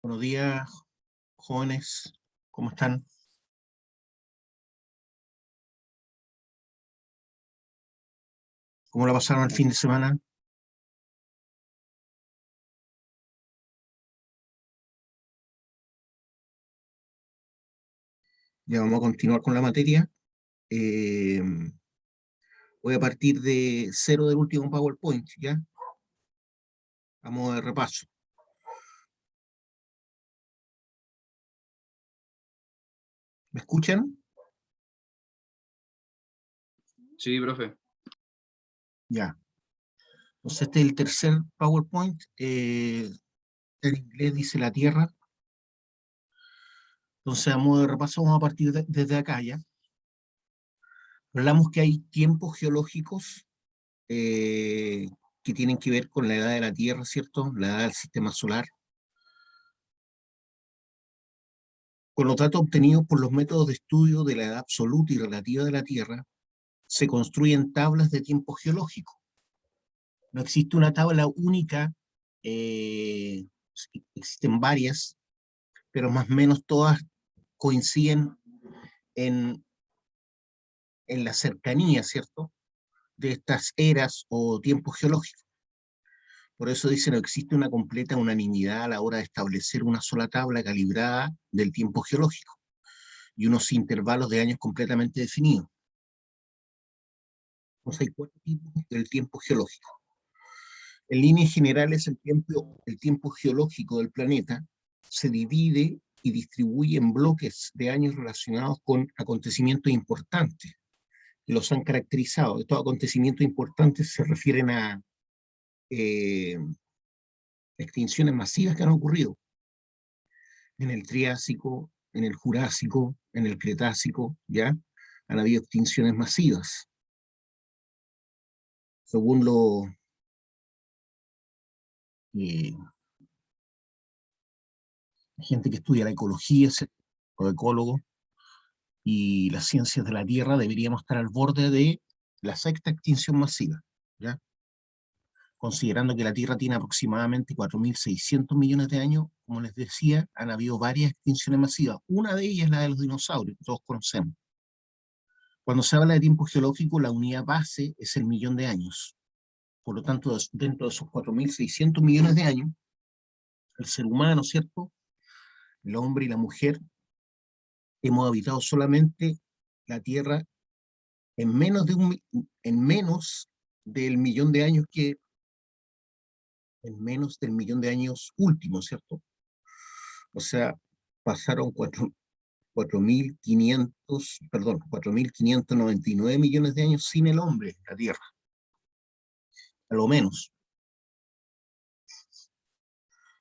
Buenos días, jóvenes, ¿cómo están? ¿Cómo la pasaron el fin de semana? Ya vamos a continuar con la materia. Eh, Voy a partir de cero del último PowerPoint, ¿ya? Vamos de repaso. ¿Me escuchan? Sí, profe. Ya. Entonces este es el tercer PowerPoint. En inglés dice la Tierra. Entonces vamos de repaso, vamos a partir desde acá, ¿ya? Hablamos que hay tiempos geológicos que tienen que ver con la edad de la Tierra, ¿cierto? La edad del sistema solar. Con los datos obtenidos por los métodos de estudio de la edad absoluta y relativa de la Tierra, se construyen tablas de tiempo geológico. No existe una tabla única, eh, existen varias, pero más o menos todas coinciden en, en la cercanía, ¿cierto?, de estas eras o tiempos geológicos. Por eso dice, no existe una completa unanimidad a la hora de establecer una sola tabla calibrada del tiempo geológico y unos intervalos de años completamente definidos. Entonces hay cuatro tipos del tiempo geológico. En líneas generales, el tiempo geológico del planeta se divide y distribuye en bloques de años relacionados con acontecimientos importantes que los han caracterizado. Estos acontecimientos importantes se refieren a eh, extinciones masivas que han ocurrido en el Triásico, en el Jurásico, en el Cretácico, ¿ya? Han habido extinciones masivas. Según eh, la gente que estudia la ecología, los ecólogos, y las ciencias de la Tierra, deberíamos estar al borde de la sexta extinción masiva, ¿ya? Considerando que la Tierra tiene aproximadamente 4.600 millones de años, como les decía, han habido varias extinciones masivas. Una de ellas es la de los dinosaurios, que todos conocemos. Cuando se habla de tiempo geológico, la unidad base es el millón de años. Por lo tanto, dentro de esos 4.600 millones de años, el ser humano, ¿cierto?, el hombre y la mujer, hemos habitado solamente la Tierra en en menos del millón de años en menos del millón de años últimos, ¿cierto? O sea, pasaron 4.599 millones de años sin el hombre en la Tierra, a lo menos.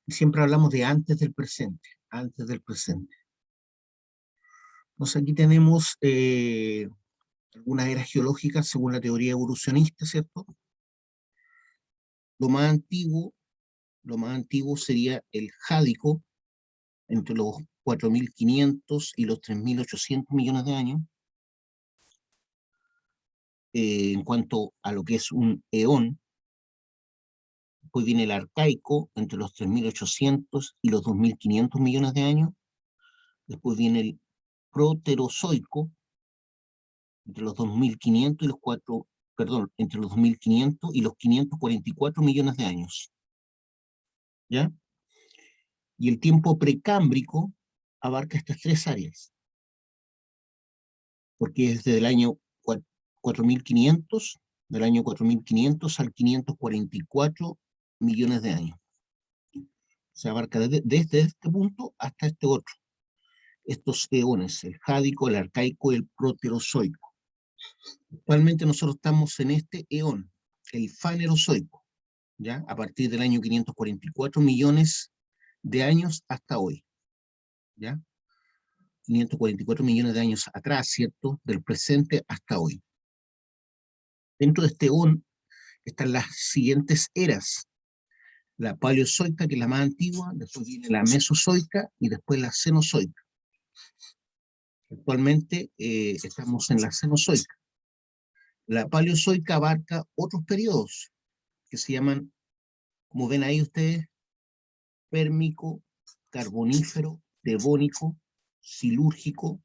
Y siempre hablamos de antes del presente, antes del presente. Entonces aquí tenemos algunas eras geológicas según la teoría evolucionista, ¿cierto? Lo más antiguo, lo más antiguo sería el Jádico, entre los 4.500 y los 3.800 millones de años. En cuanto a lo que es un eón, después viene el Arcaico, entre los 3.800 y los 2.500 millones de años. Después viene el Proterozoico, entre los 2.500 y los 4, perdón, entre los 2.500 y los 544 millones de años, ¿ya? Y el tiempo precámbrico abarca estas tres áreas, porque es desde el año 4.500, del año 4.500 al 544 millones de años. Se abarca desde este punto hasta este otro. Estos eones, el Jádico, el Arcaico y el Proterozoico. Actualmente nosotros estamos en este eón, el Fanerozoico, ¿ya? A partir del año 544 millones de años hasta hoy, ¿ya? 544 millones de años atrás, ¿cierto? Del presente hasta hoy. Dentro de este eón están las siguientes eras. La paleozoica, que es la más antigua, después viene la mesozoica y después la cenozoica. Actualmente estamos en la cenozoica. La paleozoica abarca otros periodos que se llaman, como ven ahí ustedes, pérmico, carbonífero, devónico, silúrgico,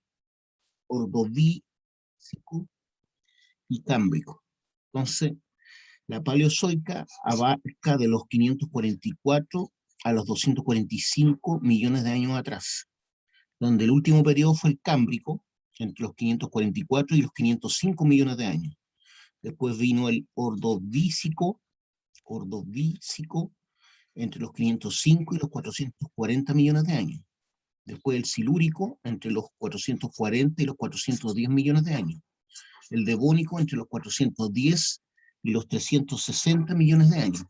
ordovícico y cámbrico. Entonces, la paleozoica abarca de los 544 a los 245 millones de años atrás, donde el último periodo fue el cámbrico, entre los 544 y los 505 millones de años. Después vino el ordovícico, entre los 505 y los 440 millones de años. Después el silúrico, entre los 440 y los 410 millones de años. El devónico, entre los 410 y los 360 millones de años.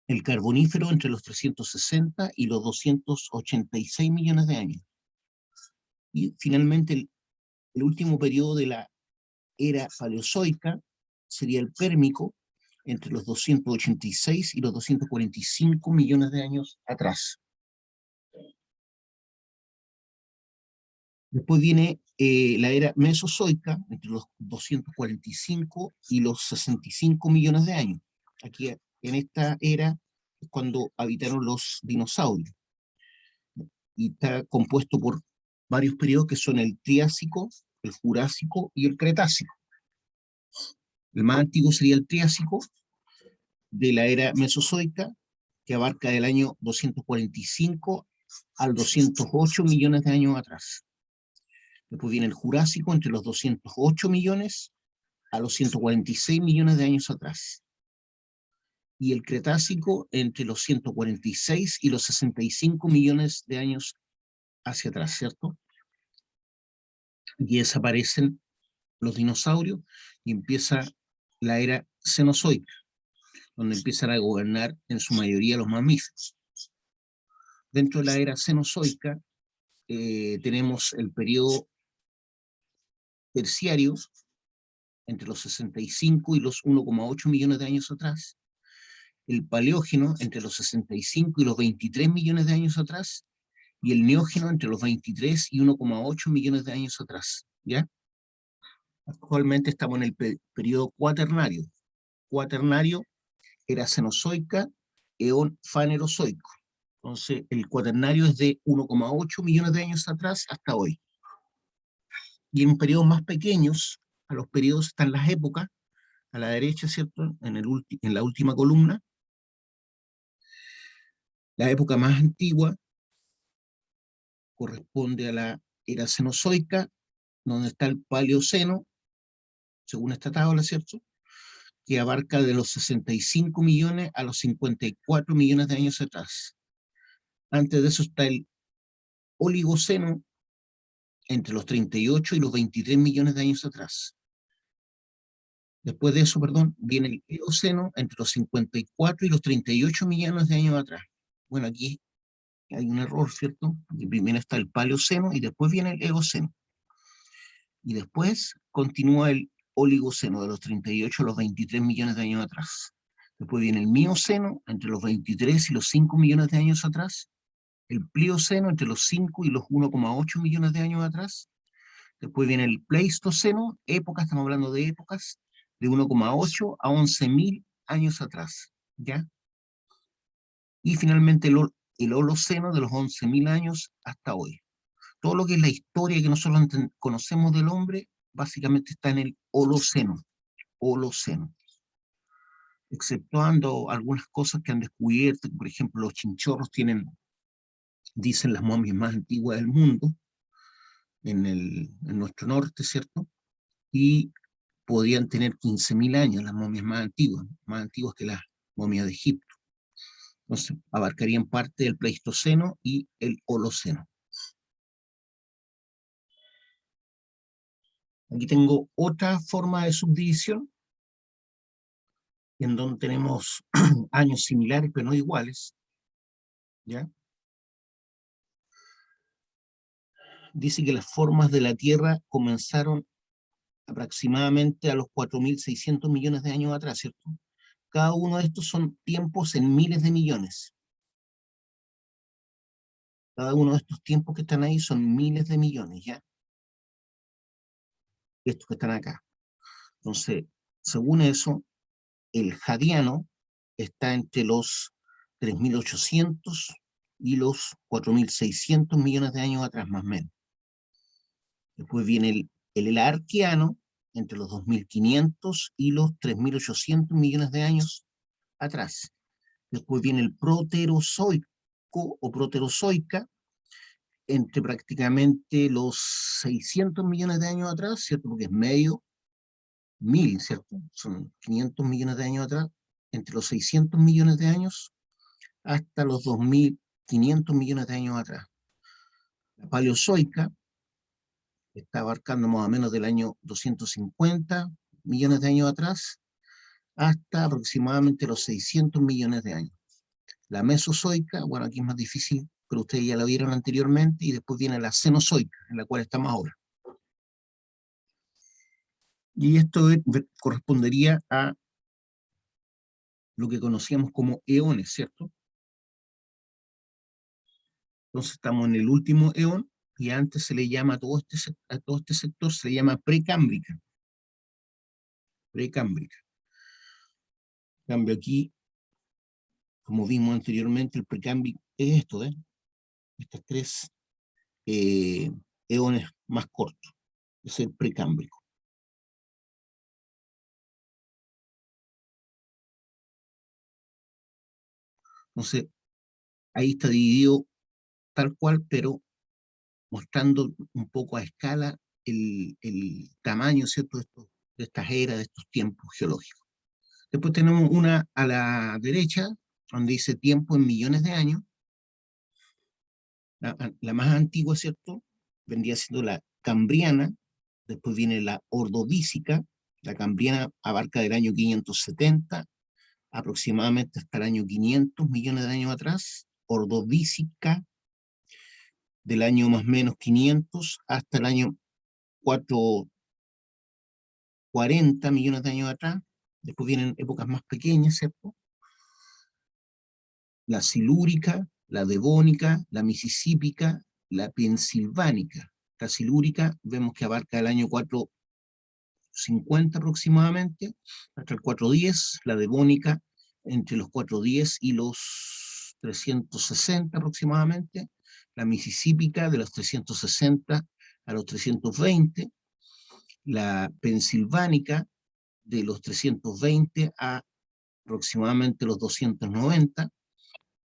El carbonífero, entre los 360 y los 286 millones de años. Y finalmente el último periodo de la era paleozoica sería el pérmico, entre los 286 y los 245 millones de años atrás. Después viene la era mesozoica, entre los 245 y los 65 millones de años. Aquí en esta era es cuando habitaron los dinosaurios. Y está compuesto por varios periodos que son el Triásico, el Jurásico y el Cretácico. El más antiguo sería el Triásico, de la era mesozoica, que abarca del año 245 al 208 millones de años atrás. Después viene el Jurásico, entre los 208 millones a los 146 millones de años atrás. Y el Cretácico, entre los 146 y los 65 millones de años hacia atrás, ¿cierto? Y desaparecen los dinosaurios y empieza la era cenozoica, donde empiezan a gobernar en su mayoría los mamíferos. Dentro de la era cenozoica tenemos el periodo terciario, entre los 65 y los 1,8 millones de años atrás, el paleógeno, entre los 65 y los 23 millones de años atrás, y el neógeno, entre los 23 y 1,8 millones de años atrás, ¿ya? Actualmente estamos en el periodo cuaternario. Cuaternario, era cenozoica, eón fanerozoico. Entonces, el cuaternario es de 1,8 millones de años atrás hasta hoy. Y en periodos más pequeños, a los periodos están las épocas, a la derecha, ¿cierto? En la última columna. La época más antigua corresponde a la era cenozoica, donde está el paleoceno, según esta tabla, ¿cierto? Que abarca de los 65 millones a los 54 millones de años atrás. Antes de eso está el oligoceno, entre los 38 y los 23 millones de años atrás. Después de eso, perdón, viene el Eoceno, entre los 54 y los 38 millones de años atrás. Bueno, aquí hay un error, ¿cierto? Primero está el Paleoceno y después viene el Eoceno. Y después continúa el Oligoceno, de los 38 a los 23 millones de años atrás. Después viene el Mioceno, entre los 23 y los 5 millones de años atrás. El Plioceno, entre los 5 y los 1,8 millones de años atrás. Después viene el Pleistoceno, época, estamos hablando de épocas, de 1,8 a 11.000 años atrás, ¿ya? Y finalmente el Holoceno, de los 11.000 años hasta hoy. Todo lo que es la historia que nosotros conocemos del hombre, básicamente está en el Holoceno, exceptuando algunas cosas que han descubierto, por ejemplo, los chinchorros tienen, dicen, las momias más antiguas del mundo, en nuestro norte, ¿cierto? Y podían tener 15.000 años, las momias más antiguas que las momias de Egipto. Entonces, abarcarían parte del Pleistoceno y el Holoceno. Aquí tengo otra forma de subdivisión, en donde tenemos años similares, pero no iguales, ¿ya? Dice que las formas de la Tierra comenzaron aproximadamente a los 4.600 millones de años atrás, ¿cierto? Cada uno de estos son tiempos en miles de millones. Cada uno de estos tiempos que están ahí son miles de millones, ¿ya? Estos que están acá. Entonces, según eso, el Jadiano está entre los 3.800 y los 4.600 millones de años atrás, más o menos. Después viene el Arqueano, entre los 2.500 y los 3.800 millones de años atrás. Después viene el Proterozoico o Proterozoica, entre prácticamente los 600 millones de años atrás, ¿cierto? Porque es medio, 1000, ¿cierto? Son 500 millones de años atrás, entre los 600 millones de años hasta los 2.500 millones de años atrás. La Paleozoica está abarcando más o menos del año 250 millones de años atrás hasta aproximadamente los 600 millones de años. La Mesozoica, bueno, aquí es más difícil, pero ustedes ya la vieron anteriormente, y después viene la Cenozoica, en la cual estamos ahora. Y esto correspondería a lo que conocíamos como eones, ¿cierto? Entonces estamos en el último eón, y antes se le llama a todo este sector, se le llama precámbrica. Precámbrica. En cambio aquí, como vimos anteriormente, el precámbrico es esto, estas tres eones más cortos, es el precámbrico. Entonces, ahí está dividido tal cual, pero mostrando un poco a escala el tamaño, ¿cierto?, de estas eras, de estos tiempos geológicos. Después tenemos una a la derecha, donde dice tiempo en millones de años. La más antigua, ¿cierto?, vendría siendo la Cambriana. Después viene la Ordovícica. La Cambriana abarca del año 570 aproximadamente hasta el año 500 millones de años atrás. Ordovícica, del año más o menos 500 hasta el año 440 millones de años atrás. Después vienen épocas más pequeñas, ¿cierto? La Silúrica, la Devónica, la Misisípica, la Pensilvánica. La Silúrica vemos que abarca el año 450 aproximadamente, hasta el 410, la Devónica entre los 410 y los 360 aproximadamente, la Misisípica de los 360 a los 320, la Pensilvánica de los 320 a aproximadamente los 290,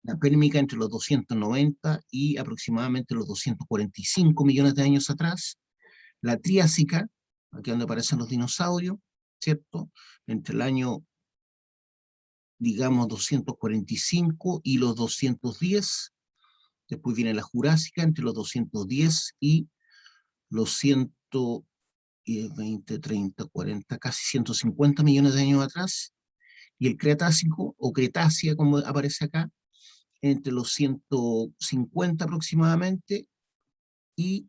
la Pérmica entre los 290 y aproximadamente los 245 millones de años atrás, la Triásica, aquí donde aparecen los dinosaurios, ¿cierto?, entre el año, digamos, 245 y los 210, después viene la Jurásica entre los 210 y los 120, 30, 40, casi 150 millones de años atrás, y el Cretácico, o Cretácea, como aparece acá, entre los 150 aproximadamente y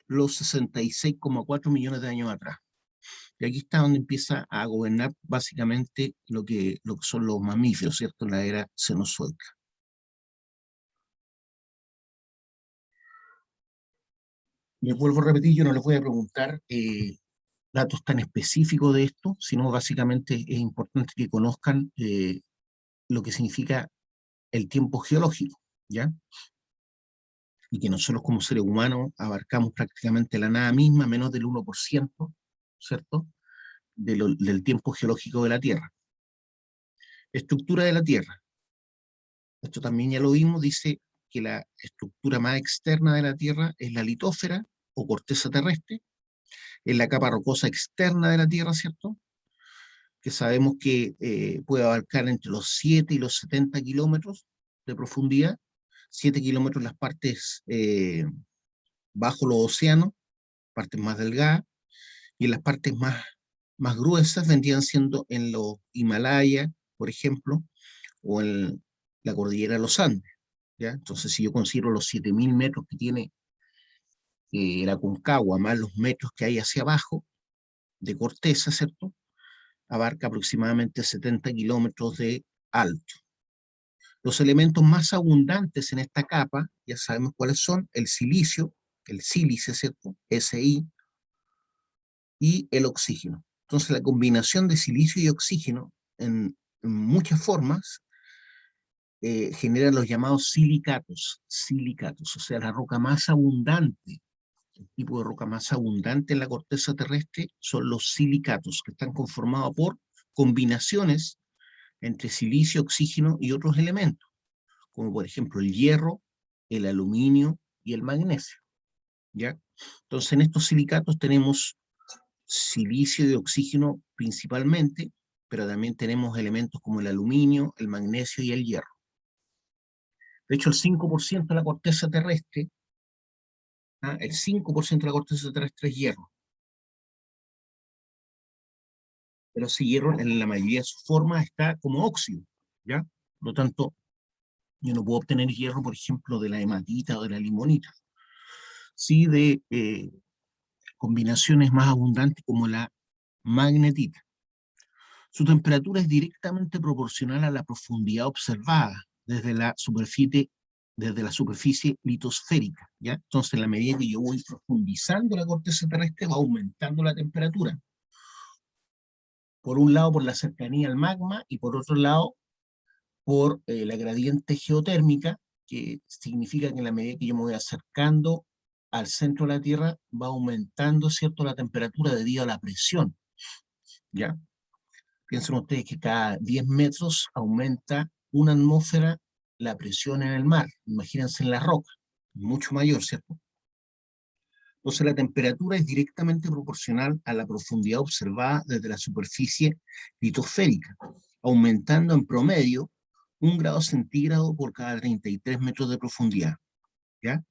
los 66,4 millones de años atrás. Y aquí está donde empieza a gobernar básicamente lo que son los mamíferos, ¿cierto?, en la era cenozoica. Les vuelvo a repetir, yo no les voy a preguntar datos tan específicos de esto, sino básicamente es importante que conozcan lo que significa el tiempo geológico, ¿ya? Y que nosotros como seres humanos abarcamos prácticamente la nada misma, menos del 1%, ¿cierto?, del tiempo geológico de la Tierra. Estructura de la Tierra. Esto también ya lo vimos, dice que la estructura más externa de la Tierra es la litósfera o corteza terrestre, es la capa rocosa externa de la Tierra, ¿cierto?, que sabemos que puede abarcar entre los 7 y los 70 kilómetros de profundidad, 7 kilómetros las partes bajo los océanos, partes más delgadas, y las partes más gruesas vendrían siendo en los Himalayas, por ejemplo, o en la cordillera de los Andes, ¿ya? Entonces, si yo considero los 7.000 metros que tiene la Aconcagua, más los metros que hay hacia abajo de corteza, ¿cierto?, abarca aproximadamente 70 kilómetros de alto. Los elementos más abundantes en esta capa, ya sabemos cuáles son: el silicio, el sílice, ¿cierto?, Si, y el oxígeno. Entonces, la combinación de silicio y oxígeno en muchas formas generan los llamados silicatos, o sea, la roca más abundante, el tipo de roca más abundante en la corteza terrestre son los silicatos, que están conformados por combinaciones entre silicio, oxígeno y otros elementos, como por ejemplo el hierro, el aluminio y el magnesio, ¿ya? Entonces en estos silicatos tenemos silicio y oxígeno principalmente, pero también tenemos elementos como el aluminio, el magnesio y el hierro. De hecho, el 5% de la corteza terrestre, el 5% de la corteza terrestre es hierro. Pero ese hierro en la mayoría de sus formas está como óxido, ¿ya? Por lo tanto, yo no puedo obtener hierro, por ejemplo, de la hematita o de la limonita. Sí de combinaciones más abundantes como la magnetita. Su temperatura es directamente proporcional a la profundidad observada desde la superficie litosférica, ¿ya? Entonces, en la medida que yo voy profundizando la corteza terrestre, va aumentando la temperatura. Por un lado, por la cercanía al magma, y por otro lado, por la gradiente geotérmica, que significa que en la medida que yo me voy acercando al centro de la Tierra, va aumentando, ¿cierto?, la temperatura debido a la presión, ¿ya? Piensen ustedes que cada 10 metros aumenta una atmósfera la presión en el mar. Imagínense en la roca, mucho mayor, ¿cierto? Entonces la temperatura es directamente proporcional a la profundidad observada desde la superficie litosférica, aumentando en promedio 1 grado centígrado por cada 33 metros de profundidad, ¿ya?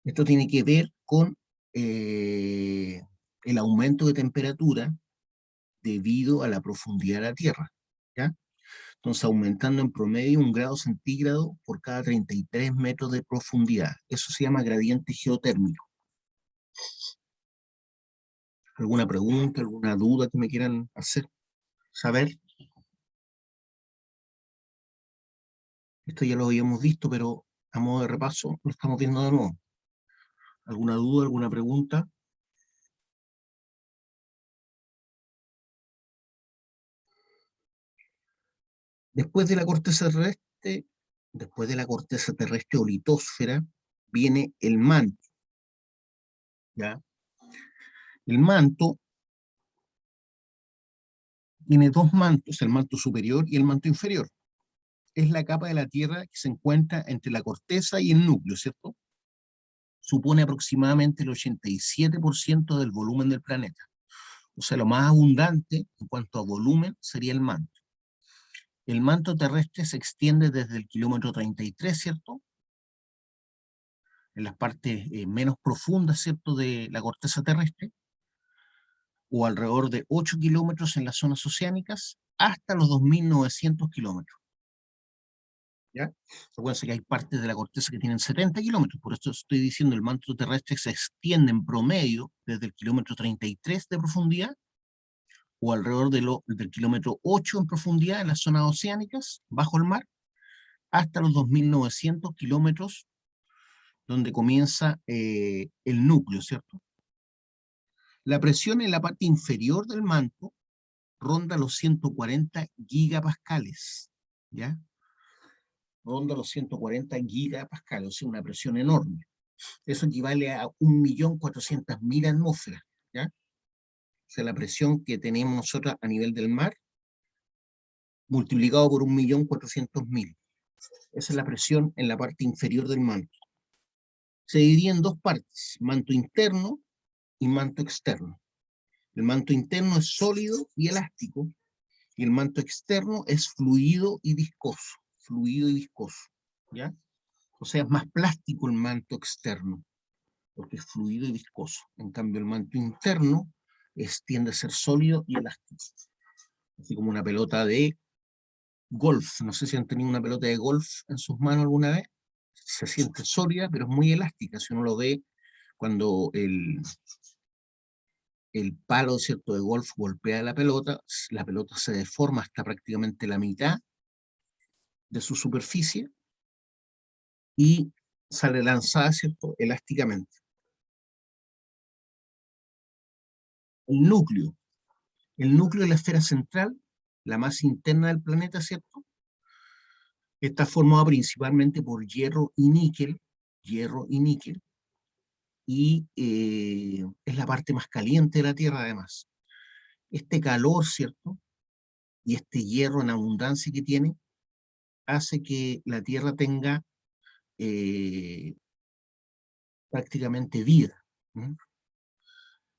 Esto tiene que ver con el aumento de temperatura debido a la profundidad de la Tierra, ¿ya? Entonces, aumentando en promedio 1 grado centígrado por cada 33 metros de profundidad. Eso se llama gradiente geotérmico. ¿Alguna pregunta, alguna duda que me quieran hacer? ¿Saber? Esto ya lo habíamos visto, pero a modo de repaso lo estamos viendo de nuevo. ¿Alguna duda, alguna pregunta? Después de la corteza terrestre, después de la corteza terrestre o litosfera, viene el manto, ¿ya? El manto tiene dos mantos, el manto superior y el manto inferior. Es la capa de la Tierra que se encuentra entre la corteza y el núcleo, ¿cierto? Supone aproximadamente el 87% del volumen del planeta. O sea, lo más abundante en cuanto a volumen sería el manto. El manto terrestre se extiende desde el kilómetro 33, ¿cierto? En las partes menos profundas, ¿cierto?, de la corteza terrestre, o alrededor de 8 kilómetros en las zonas oceánicas, hasta los 2.900 kilómetros. ¿Ya? Acuérdense que hay partes de la corteza que tienen 70 kilómetros, por eso estoy diciendo el manto terrestre se extiende en promedio desde el kilómetro 33 de profundidad, o alrededor del kilómetro 8 en profundidad en las zonas oceánicas, bajo el mar, hasta los 2.900 kilómetros, donde comienza el núcleo, ¿cierto? La presión en la parte inferior del manto ronda los 140 gigapascales, ¿ya? Ronda los 140 gigapascales, o sea, una presión enorme. Eso equivale a 1.400.000 atmósferas, ¿ya? O sea, la presión que tenemos nosotros a nivel del mar, multiplicado por 1.400.000. Esa es la presión en la parte inferior del manto. Se divide en dos partes, manto interno y manto externo. El manto interno es sólido y elástico, y el manto externo es fluido y viscoso, ¿ya? O sea, es más plástico el manto externo, porque es fluido y viscoso. En cambio, el manto interno tiende a ser sólido y elástico. Así como una pelota de golf. No sé si han tenido una pelota de golf en sus manos alguna vez. Se siente sólida, pero es muy elástica. Si uno lo ve cuando el palo, ¿cierto?, de golf golpea la pelota se deforma hasta prácticamente la mitad de su superficie y sale lanzada, ¿cierto?, elásticamente. El núcleo. El núcleo es la esfera central, la más interna del planeta, ¿cierto? Está formada principalmente por hierro y níquel, y es la parte más caliente de la Tierra además. Este calor, ¿cierto? Y este hierro en abundancia que tiene, hace que la Tierra tenga prácticamente vida, ¿no?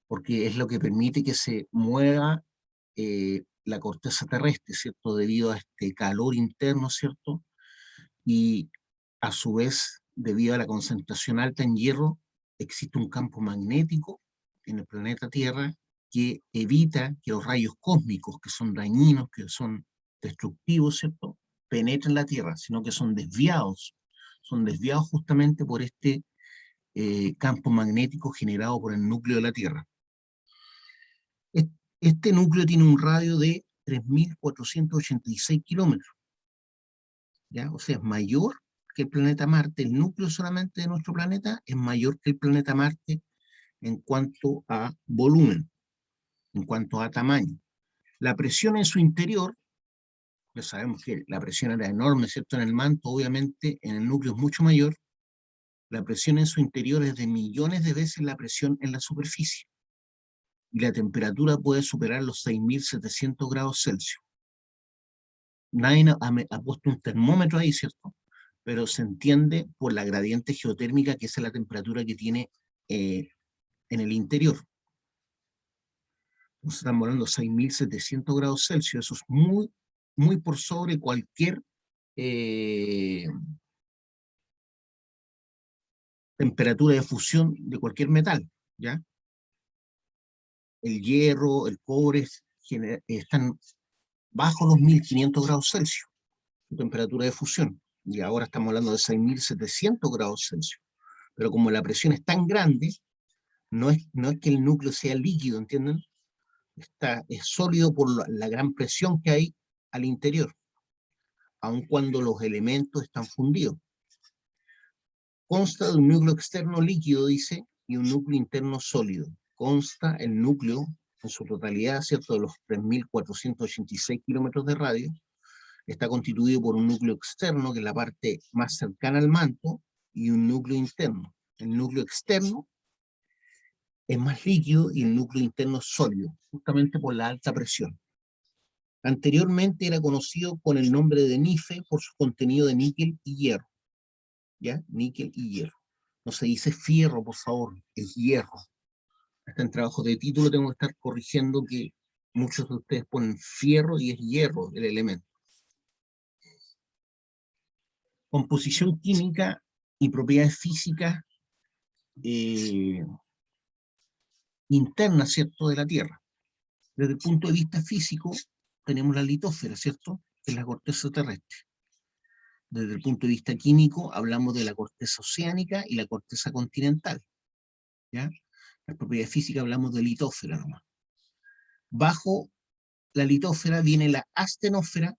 Porque es lo que permite que se mueva la corteza terrestre, ¿cierto? Debido a este calor interno, ¿cierto? Y a su vez, debido a la concentración alta en hierro, existe un campo magnético en el planeta Tierra que evita que los rayos cósmicos, que son dañinos, que son destructivos, ¿cierto?, penetren la Tierra, sino que son desviados justamente por este campo magnético generado por el núcleo de la Tierra. Este núcleo tiene un radio de 3.486 kilómetros, ¿ya? O sea, es mayor que el planeta Marte. El núcleo solamente de nuestro planeta es mayor que el planeta Marte en cuanto a volumen, en cuanto a tamaño. La presión en su interior, ya sabemos que la presión era enorme, ¿cierto? En el manto, obviamente, en el núcleo es mucho mayor. La presión en su interior es de millones de veces la presión en la superficie. Y la temperatura puede superar los 6.700 grados Celsius. Nadie ha puesto un termómetro ahí, ¿cierto? Pero se entiende por la gradiente geotérmica, que es la temperatura que tiene en el interior. Entonces estamos hablando de 6.700 grados Celsius, eso es muy, muy por sobre cualquier temperatura de fusión de cualquier metal, ¿ya? El hierro, el cobre están bajo los 1.500 grados Celsius, de temperatura de fusión, y ahora estamos hablando de 6.700 grados Celsius. Pero como la presión es tan grande, no es que el núcleo sea líquido, ¿entienden? Es sólido por la gran presión que hay al interior, aun cuando los elementos están fundidos. Consta de un núcleo externo líquido, dice, y un núcleo interno sólido. Consta el núcleo en su totalidad, ¿cierto?, de los 3.486 kilómetros de radio. Está constituido por un núcleo externo, que es la parte más cercana al manto, y un núcleo interno. El núcleo externo es más líquido y el núcleo interno es sólido, justamente por la alta presión. Anteriormente era conocido con el nombre de NIFE por su contenido de níquel y hierro. ¿Ya? Níquel y hierro. No se dice fierro, por favor, es hierro. Hasta en trabajos de título tengo que estar corrigiendo que muchos de ustedes ponen fierro y es hierro el elemento. Composición química y propiedades físicas internas, ¿cierto?, de la Tierra. Desde el punto de vista físico, tenemos la litósfera, ¿cierto?, que es la corteza terrestre. Desde el punto de vista químico, hablamos de la corteza oceánica y la corteza continental, ¿ya? La propiedad física hablamos de litósfera nomás. Bajo la litósfera viene la astenósfera,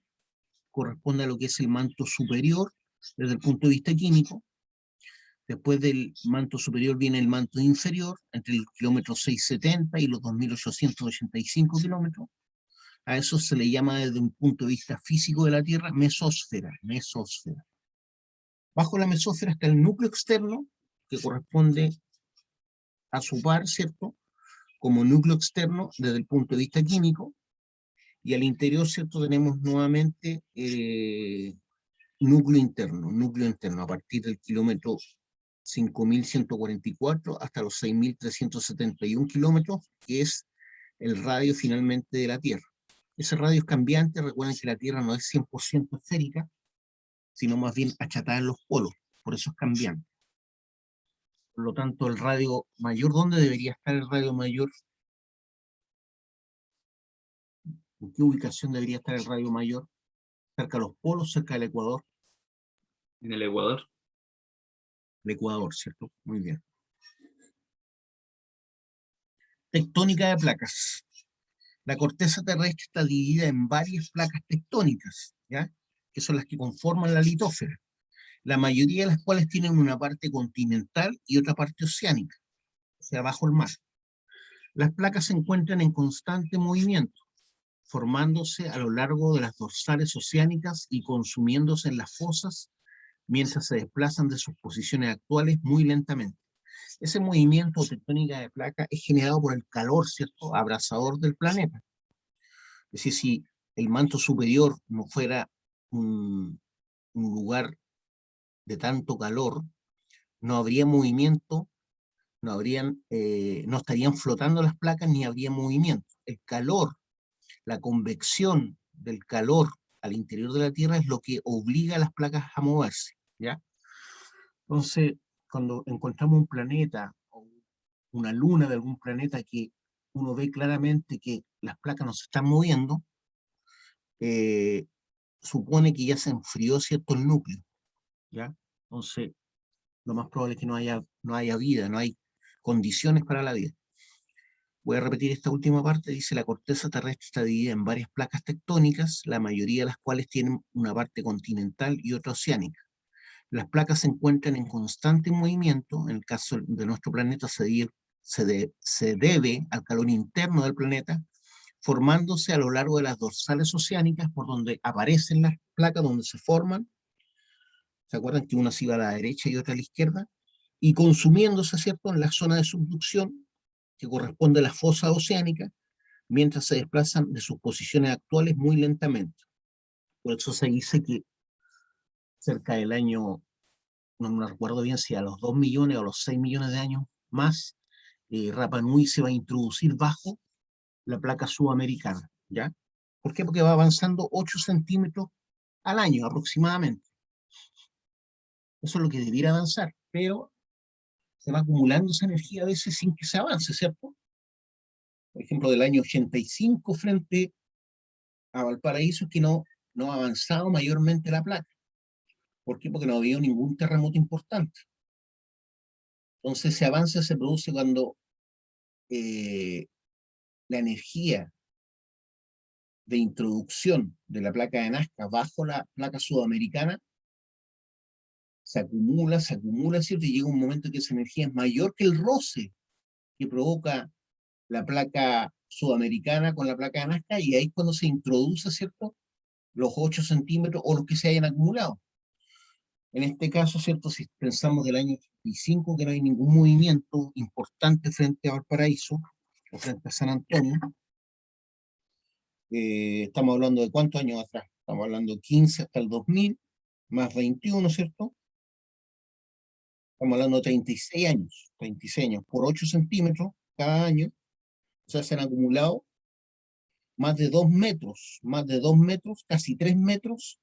corresponde a lo que es el manto superior desde el punto de vista químico. Después del manto superior viene el manto inferior, entre el kilómetro 670 y los 2.885 kilómetros. A eso se le llama desde un punto de vista físico de la Tierra mesósfera. Bajo la mesósfera está el núcleo externo, que corresponde a su par, ¿cierto?, como núcleo externo desde el punto de vista químico, y al interior, ¿cierto?, tenemos nuevamente núcleo interno, a partir del kilómetro 5.144 hasta los 6.371 kilómetros, que es el radio finalmente de la Tierra. Ese radio es cambiante, recuerden que la Tierra no es 100% esférica, sino más bien achatada en los polos, por eso es cambiante. Por lo tanto, el radio mayor, ¿dónde debería estar el radio mayor? ¿En qué ubicación debería estar el radio mayor? ¿Cerca de los polos, cerca del Ecuador? En el Ecuador. El Ecuador, ¿cierto? Muy bien. Tectónica de placas. La corteza terrestre está dividida en varias placas tectónicas, ¿ya?, que son las que conforman la litósfera, la mayoría de las cuales tienen una parte continental y otra parte oceánica, o sea, bajo el mar. Las placas se encuentran en constante movimiento, formándose a lo largo de las dorsales oceánicas y consumiéndose en las fosas mientras se desplazan de sus posiciones actuales muy lentamente. Ese movimiento tectónica de placas es generado por el calor, ¿cierto?, abrasador del planeta. Es decir, si el manto superior no fuera un lugar de tanto calor, no habría movimiento, no estarían flotando las placas ni habría movimiento. El calor, la convección del calor al interior de la Tierra es lo que obliga a las placas a moverse, ¿ya? Entonces, cuando encontramos un planeta o una luna de algún planeta que uno ve claramente que las placas no se están moviendo, eh, supone que ya se enfrió, ¿cierto?, el núcleo, ¿ya? Entonces, lo más probable es que no haya vida, no hay condiciones para la vida. Voy a repetir esta última parte. Dice: la corteza terrestre está dividida en varias placas tectónicas, la mayoría de las cuales tienen una parte continental y otra oceánica. Las placas se encuentran en constante movimiento. En el caso de nuestro planeta se debe al calor interno del planeta, formándose a lo largo de las dorsales oceánicas por donde aparecen las placas, donde se forman. ¿Se acuerdan que una se iba a la derecha y otra a la izquierda? Y consumiéndose, ¿cierto?, en la zona de subducción, que corresponde a la fosa oceánica, mientras se desplazan de sus posiciones actuales muy lentamente. Por eso se dice que cerca del año, no me recuerdo bien si a los 2 millones o los 6 millones de años más, Rapa Nui se va a introducir bajo la placa sudamericana, ¿ya? ¿Por qué? Porque va avanzando 8 centímetros al año aproximadamente. Eso es lo que debiera avanzar, pero se va acumulando esa energía a veces sin que se avance, ¿cierto? Por ejemplo, del año 85 frente a Valparaíso, que no ha avanzado mayormente la placa. ¿Por qué? Porque no ha habido ningún terremoto importante. Entonces ese avance se produce cuando la energía de introducción de la placa de Nazca bajo la placa sudamericana se acumula, ¿cierto? Y llega un momento en que esa energía es mayor que el roce que provoca la placa sudamericana con la placa de Nazca, y ahí es cuando se introduce, ¿cierto?, los 8 centímetros o los que se hayan acumulado. En este caso, ¿cierto?, si pensamos del año 85, que no hay ningún movimiento importante frente a Valparaíso o frente a San Antonio, estamos hablando de ¿cuántos años atrás? Estamos hablando de 15 hasta el 2000, más 21, ¿cierto? Estamos hablando de 36 años, por 8 centímetros cada año. O sea, se han acumulado más de 2 metros, casi 3 metros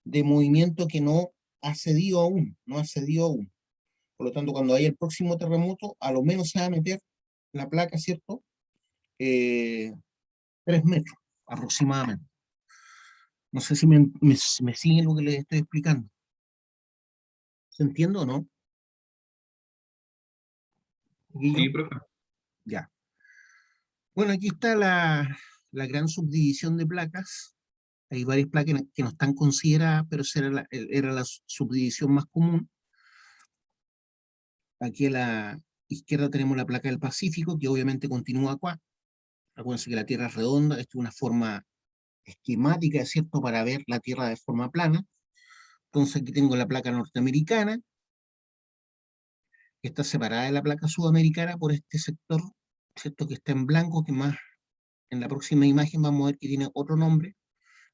de movimiento que no ha cedido aún, no ha cedido aún. Por lo tanto, cuando haya el próximo terremoto, a lo menos se va a meter la placa, ¿cierto? 3 metros aproximadamente. No sé si me siguen lo que les estoy explicando. ¿Se entiende o no? Guillo, Sí, profe. ya. Bueno, aquí está la gran subdivisión de placas. Hay varias placas que no están consideradas, pero esa era la subdivisión más común. Aquí a la izquierda tenemos la placa del Pacífico, que obviamente continúa acá. Acuérdense que la Tierra es redonda, esto es una forma esquemática, ¿es cierto?, para ver la Tierra de forma plana. Entonces aquí tengo la placa norteamericana, que está separada de la placa sudamericana por este sector, ¿cierto?, que está en blanco, que más en la próxima imagen vamos a ver que tiene otro nombre.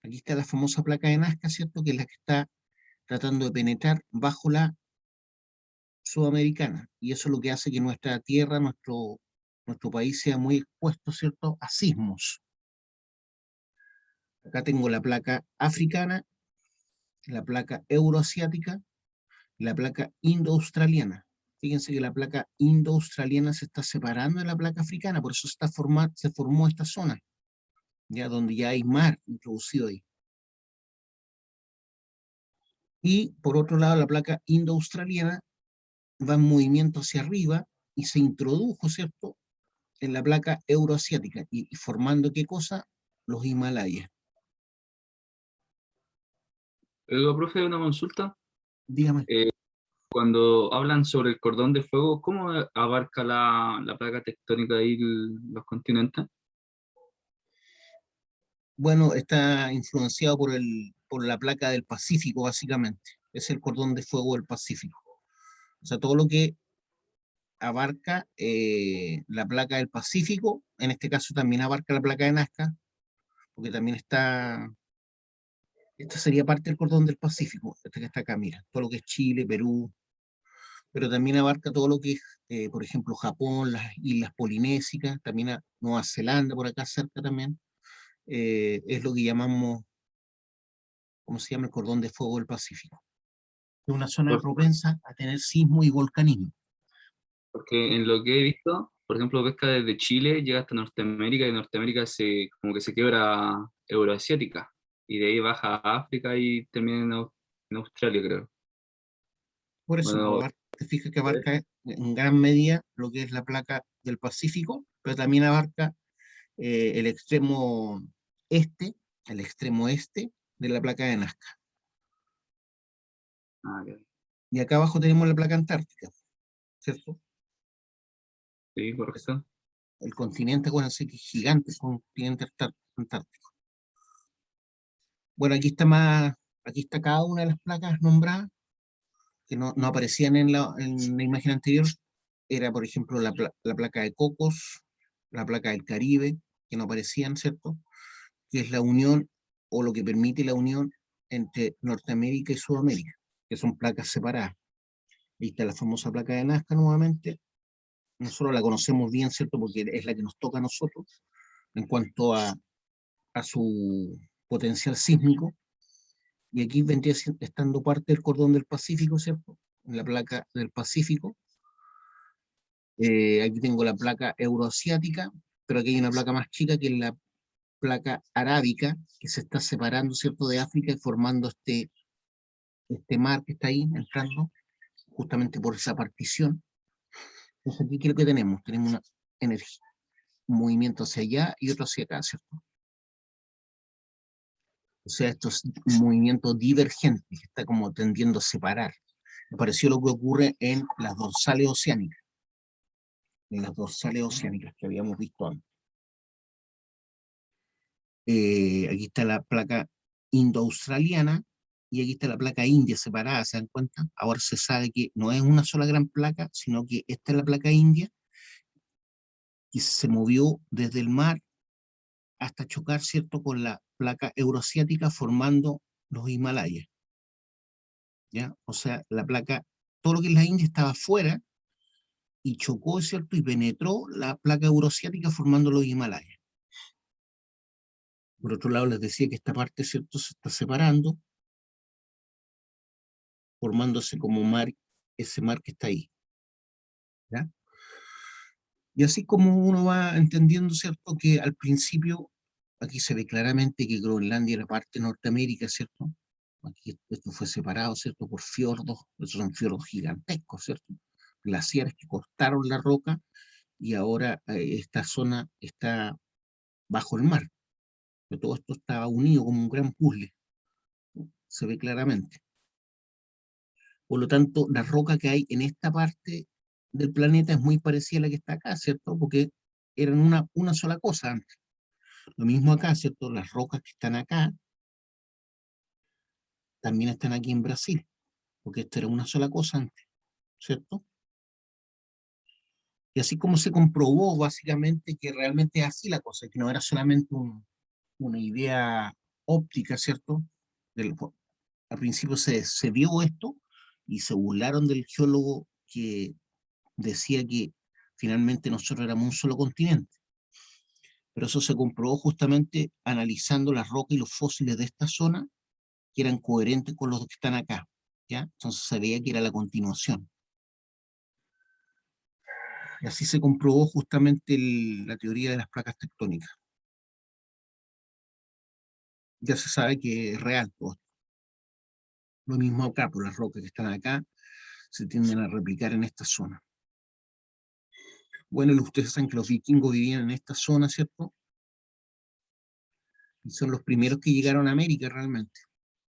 Aquí está la famosa placa de Nazca, ¿cierto?, que es la que está tratando de penetrar bajo la sudamericana. Y eso es lo que hace que nuestra tierra, nuestro país sea muy expuesto, ¿cierto?, a sismos. Acá tengo la placa africana, la placa euroasiática, la placa indo-australiana. Fíjense que la placa indo-australiana se está separando de la placa africana, por eso se formó esta zona, ya donde ya hay mar introducido ahí. Y por otro lado, la placa indo-australiana va en movimiento hacia arriba y se introdujo, ¿cierto?, en la placa euroasiática, y formando ¿qué cosa? Los Himalayas. Oiga, profe, una consulta. Dígame. Eh, Cuando hablan sobre el cordón de fuego, ¿cómo abarca la placa tectónica y los continentes? Bueno, está influenciado por la placa del Pacífico, básicamente. Es el cordón de fuego del Pacífico. O sea, todo lo que abarca la placa del Pacífico, en este caso también abarca la placa de Nazca, porque también está, esta sería parte del cordón del Pacífico, este que está acá, mira, todo lo que es Chile, Perú, pero también abarca todo lo que es, por ejemplo, Japón, las islas polinésicas, también a Nueva Zelanda, por acá cerca también, es lo que llamamos, ¿cómo se llama? El cordón de fuego del Pacífico. Es una zona Por- propensa a tener sismo y volcanismo. Porque en lo que he visto, por ejemplo, pesca desde Chile, llega hasta Norteamérica y Norteamérica se, como que se quiebra euroasiática. Y de ahí baja a África y termina en Australia, creo. Por eso, pues, Bueno, te fijas que abarca en gran medida lo que es la placa del Pacífico, pero también abarca el extremo este, el extremo este de la placa de Nazca. ya. Y acá abajo tenemos la placa antártica, ¿cierto? Sí, Es correcto. el continente, acuérdense que es gigante, es un continente antártico. Bueno, aquí está cada una de las placas nombradas, que no aparecían en la imagen anterior. Era, por ejemplo, la placa de Cocos, la placa del Caribe, que no aparecían, ¿cierto? Que es la unión o lo que permite la unión entre Norteamérica y Sudamérica, que son placas separadas. Ahí está la famosa placa de Nazca nuevamente. Nosotros la conocemos bien, ¿cierto? Porque es la que nos toca a nosotros en cuanto a su potencial sísmico. Y aquí vendría estando parte del cordón del Pacífico, ¿cierto? En la placa del Pacífico. Aquí tengo la placa euroasiática, pero aquí hay una placa más chica que es la placa arábica, que se está separando, ¿cierto?, de África y formando este mar que está ahí entrando, justamente por esa partición. Entonces aquí, ¿qué es lo que tenemos? Tenemos una energía, un movimiento hacia allá y otro hacia acá, ¿cierto? O sea, esto es un movimiento divergente que está como tendiendo a separar. Me pareció lo que ocurre en las dorsales oceánicas que habíamos visto antes. Aquí está la placa indo-australiana y aquí está la placa india separada, ¿se dan cuenta? Ahora se sabe que no es una sola gran placa, sino que esta es la placa india y se movió desde el mar hasta chocar, ¿cierto?, con la placa euroasiática formando los Himalayas, ¿ya? O sea, la placa, todo lo que es la India estaba afuera y chocó, ¿cierto?, y penetró la placa euroasiática formando los Himalayas. Por otro lado, les decía que esta parte, ¿cierto?, se está separando, formándose como mar, ese mar que está ahí, ¿ya? Y así como uno va entendiendo, ¿cierto?, que al principio, aquí se ve claramente que Groenlandia era parte de Norteamérica, ¿cierto? Aquí esto fue separado, ¿cierto?, por fiordos, esos son fiordos gigantescos, ¿cierto? Glaciares que cortaron la roca y ahora esta zona está bajo el mar. Pero todo esto estaba unido como un gran puzzle, ¿no? Se ve claramente. Por lo tanto, la roca que hay en esta parte del planeta es muy parecida a la que está acá, ¿cierto? Porque eran una sola cosa antes. Lo mismo acá, ¿cierto? Las rocas que están acá también están aquí en Brasil, porque esto era una sola cosa antes, ¿cierto? Y así como se comprobó básicamente que realmente es así la cosa, que no era solamente una idea óptica, ¿cierto? Del, Al principio se vio esto y se burlaron del geólogo que decía que finalmente nosotros éramos un solo continente. Pero eso se comprobó justamente analizando las rocas y los fósiles de esta zona, que eran coherentes con los que están acá, ¿ya? Entonces se veía que era la continuación. Y así se comprobó justamente la teoría de las placas tectónicas. Ya se sabe que es real todo. Lo mismo acá, por las rocas que están acá, se tienden a replicar en esta zona. Bueno, ustedes saben que los vikingos vivían en esta zona, ¿cierto? Y son los primeros que llegaron a América realmente.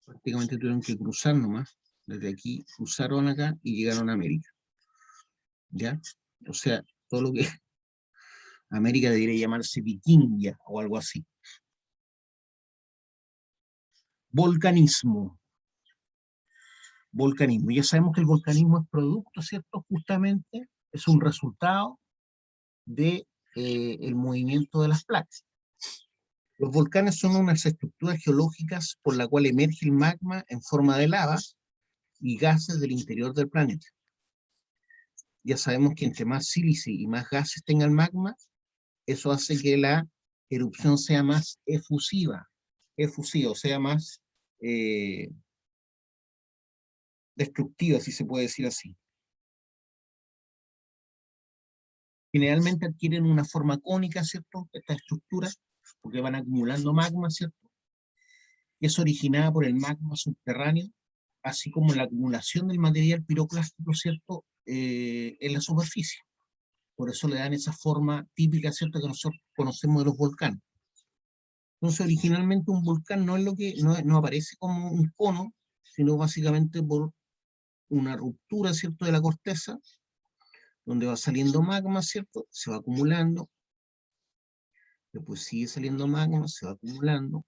Prácticamente tuvieron que cruzar nomás. Desde aquí cruzaron acá y llegaron a América. ¿Ya? O sea, todo lo que América debería llamarse Vikingia o algo así. Volcanismo. Volcanismo. Ya sabemos que el volcanismo es producto, ¿cierto? Justamente es un resultado de el movimiento de las placas. Los volcanes son unas estructuras geológicas por la cual emerge el magma en forma de lava y gases del interior del planeta. Ya sabemos que entre más sílice y más gases tenga el magma, eso hace que la erupción sea más efusiva, o sea, más destructiva, si se puede decir así. Generalmente adquieren una forma cónica, ¿cierto? Estas estructuras, porque van acumulando magma, ¿cierto? Que es originada por el magma subterráneo, así como la acumulación del material piroclástico, ¿cierto? En la superficie. Por eso le dan esa forma típica, ¿cierto?, que nosotros conocemos de los volcanes. Entonces, originalmente un volcán no es lo que, no aparece como un cono, sino básicamente por una ruptura, ¿cierto?, de la corteza, donde va saliendo magma, ¿cierto? Se va acumulando, después sigue saliendo magma, se va acumulando,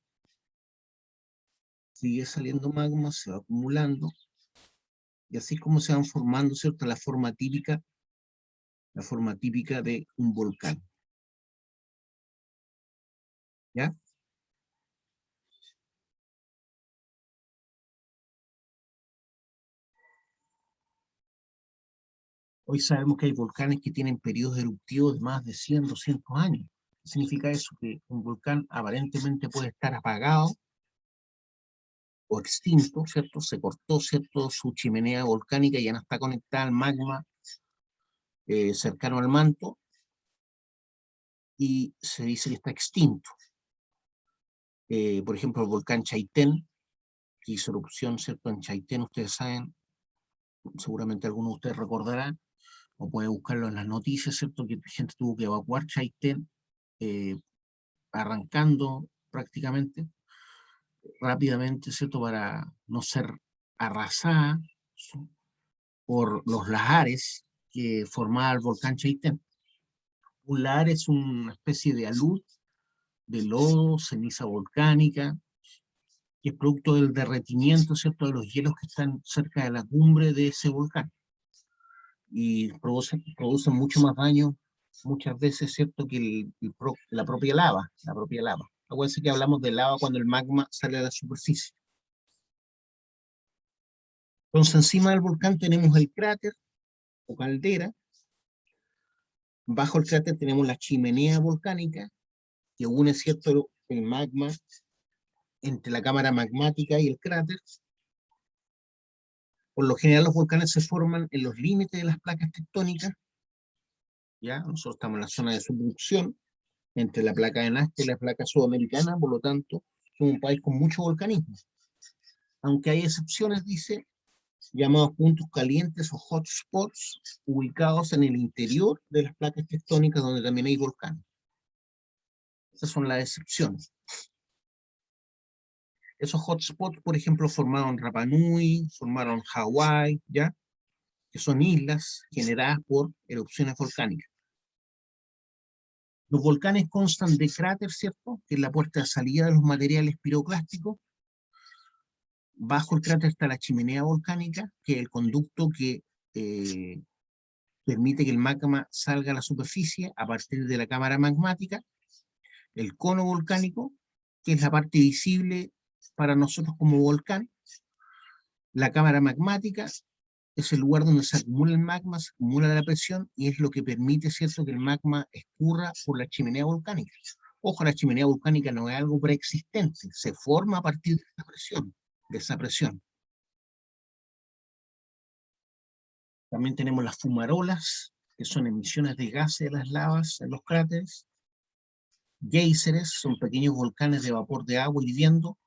sigue saliendo magma, se va acumulando, y así es como se van formando, ¿cierto?, la forma típica de un volcán. ¿Ya? Hoy sabemos que hay volcanes que tienen periodos eruptivos de más de 100, 200 años. ¿Qué significa eso? Que un volcán aparentemente puede estar apagado o extinto, ¿cierto? Se cortó, ¿cierto?, su chimenea volcánica y ya no está conectada al magma cercano al manto, y se dice que está extinto. Por ejemplo, el volcán Chaitén, que hizo erupción, ¿cierto?, en Chaitén, ustedes saben, seguramente algunos de ustedes recordarán, o puede buscarlo en las noticias, ¿cierto?, que gente tuvo que evacuar Chaitén, arrancando prácticamente, rápidamente, ¿cierto?, para no ser arrasada por los lahares que formaba el volcán Chaitén. Un lahar es una especie de alud de lodo, ceniza volcánica, que es producto del derretimiento, ¿cierto?, de los hielos que están cerca de la cumbre de ese volcán. Y producen mucho más daño muchas veces, ¿cierto?, que la propia lava, Acuérdense que hablamos de lava cuando el magma sale a la superficie. Entonces, encima del volcán tenemos el cráter o caldera. Bajo el cráter tenemos la chimenea volcánica, que une, ¿cierto?, el magma entre la cámara magmática y el cráter. Por lo general, los volcanes se forman en los límites de las placas tectónicas. ¿Ya? Nosotros estamos en la zona de subducción entre la placa de Nazca y la placa sudamericana, por lo tanto, somos un país con mucho volcanismo. Aunque hay excepciones, dice, llamados puntos calientes o hotspots, ubicados en el interior de las placas tectónicas donde también hay volcanes. Esas son las excepciones. Esos hotspots, por ejemplo, formaron Rapa Nui, formaron Hawái, ¿ya?, que son islas generadas por erupciones volcánicas. Los volcanes constan de cráter, ¿cierto?, que es la puerta de salida de los materiales piroclásticos. Bajo el cráter está la chimenea volcánica, que es el conducto que permite que el magma salga a la superficie a partir de la cámara magmática. El cono volcánico, que es la parte visible para nosotros como volcán. La cámara magmática es el lugar donde se acumula el magma, se acumula la presión, y es lo que permite, ¿cierto?, que el magma escurra por la chimenea volcánica. Ojo, la chimenea volcánica no es algo preexistente, se forma a partir de esa presión. También tenemos las fumarolas, que son emisiones de gases de las lavas en los cráteres. Géiseres son pequeños volcanes de vapor de agua hirviendo.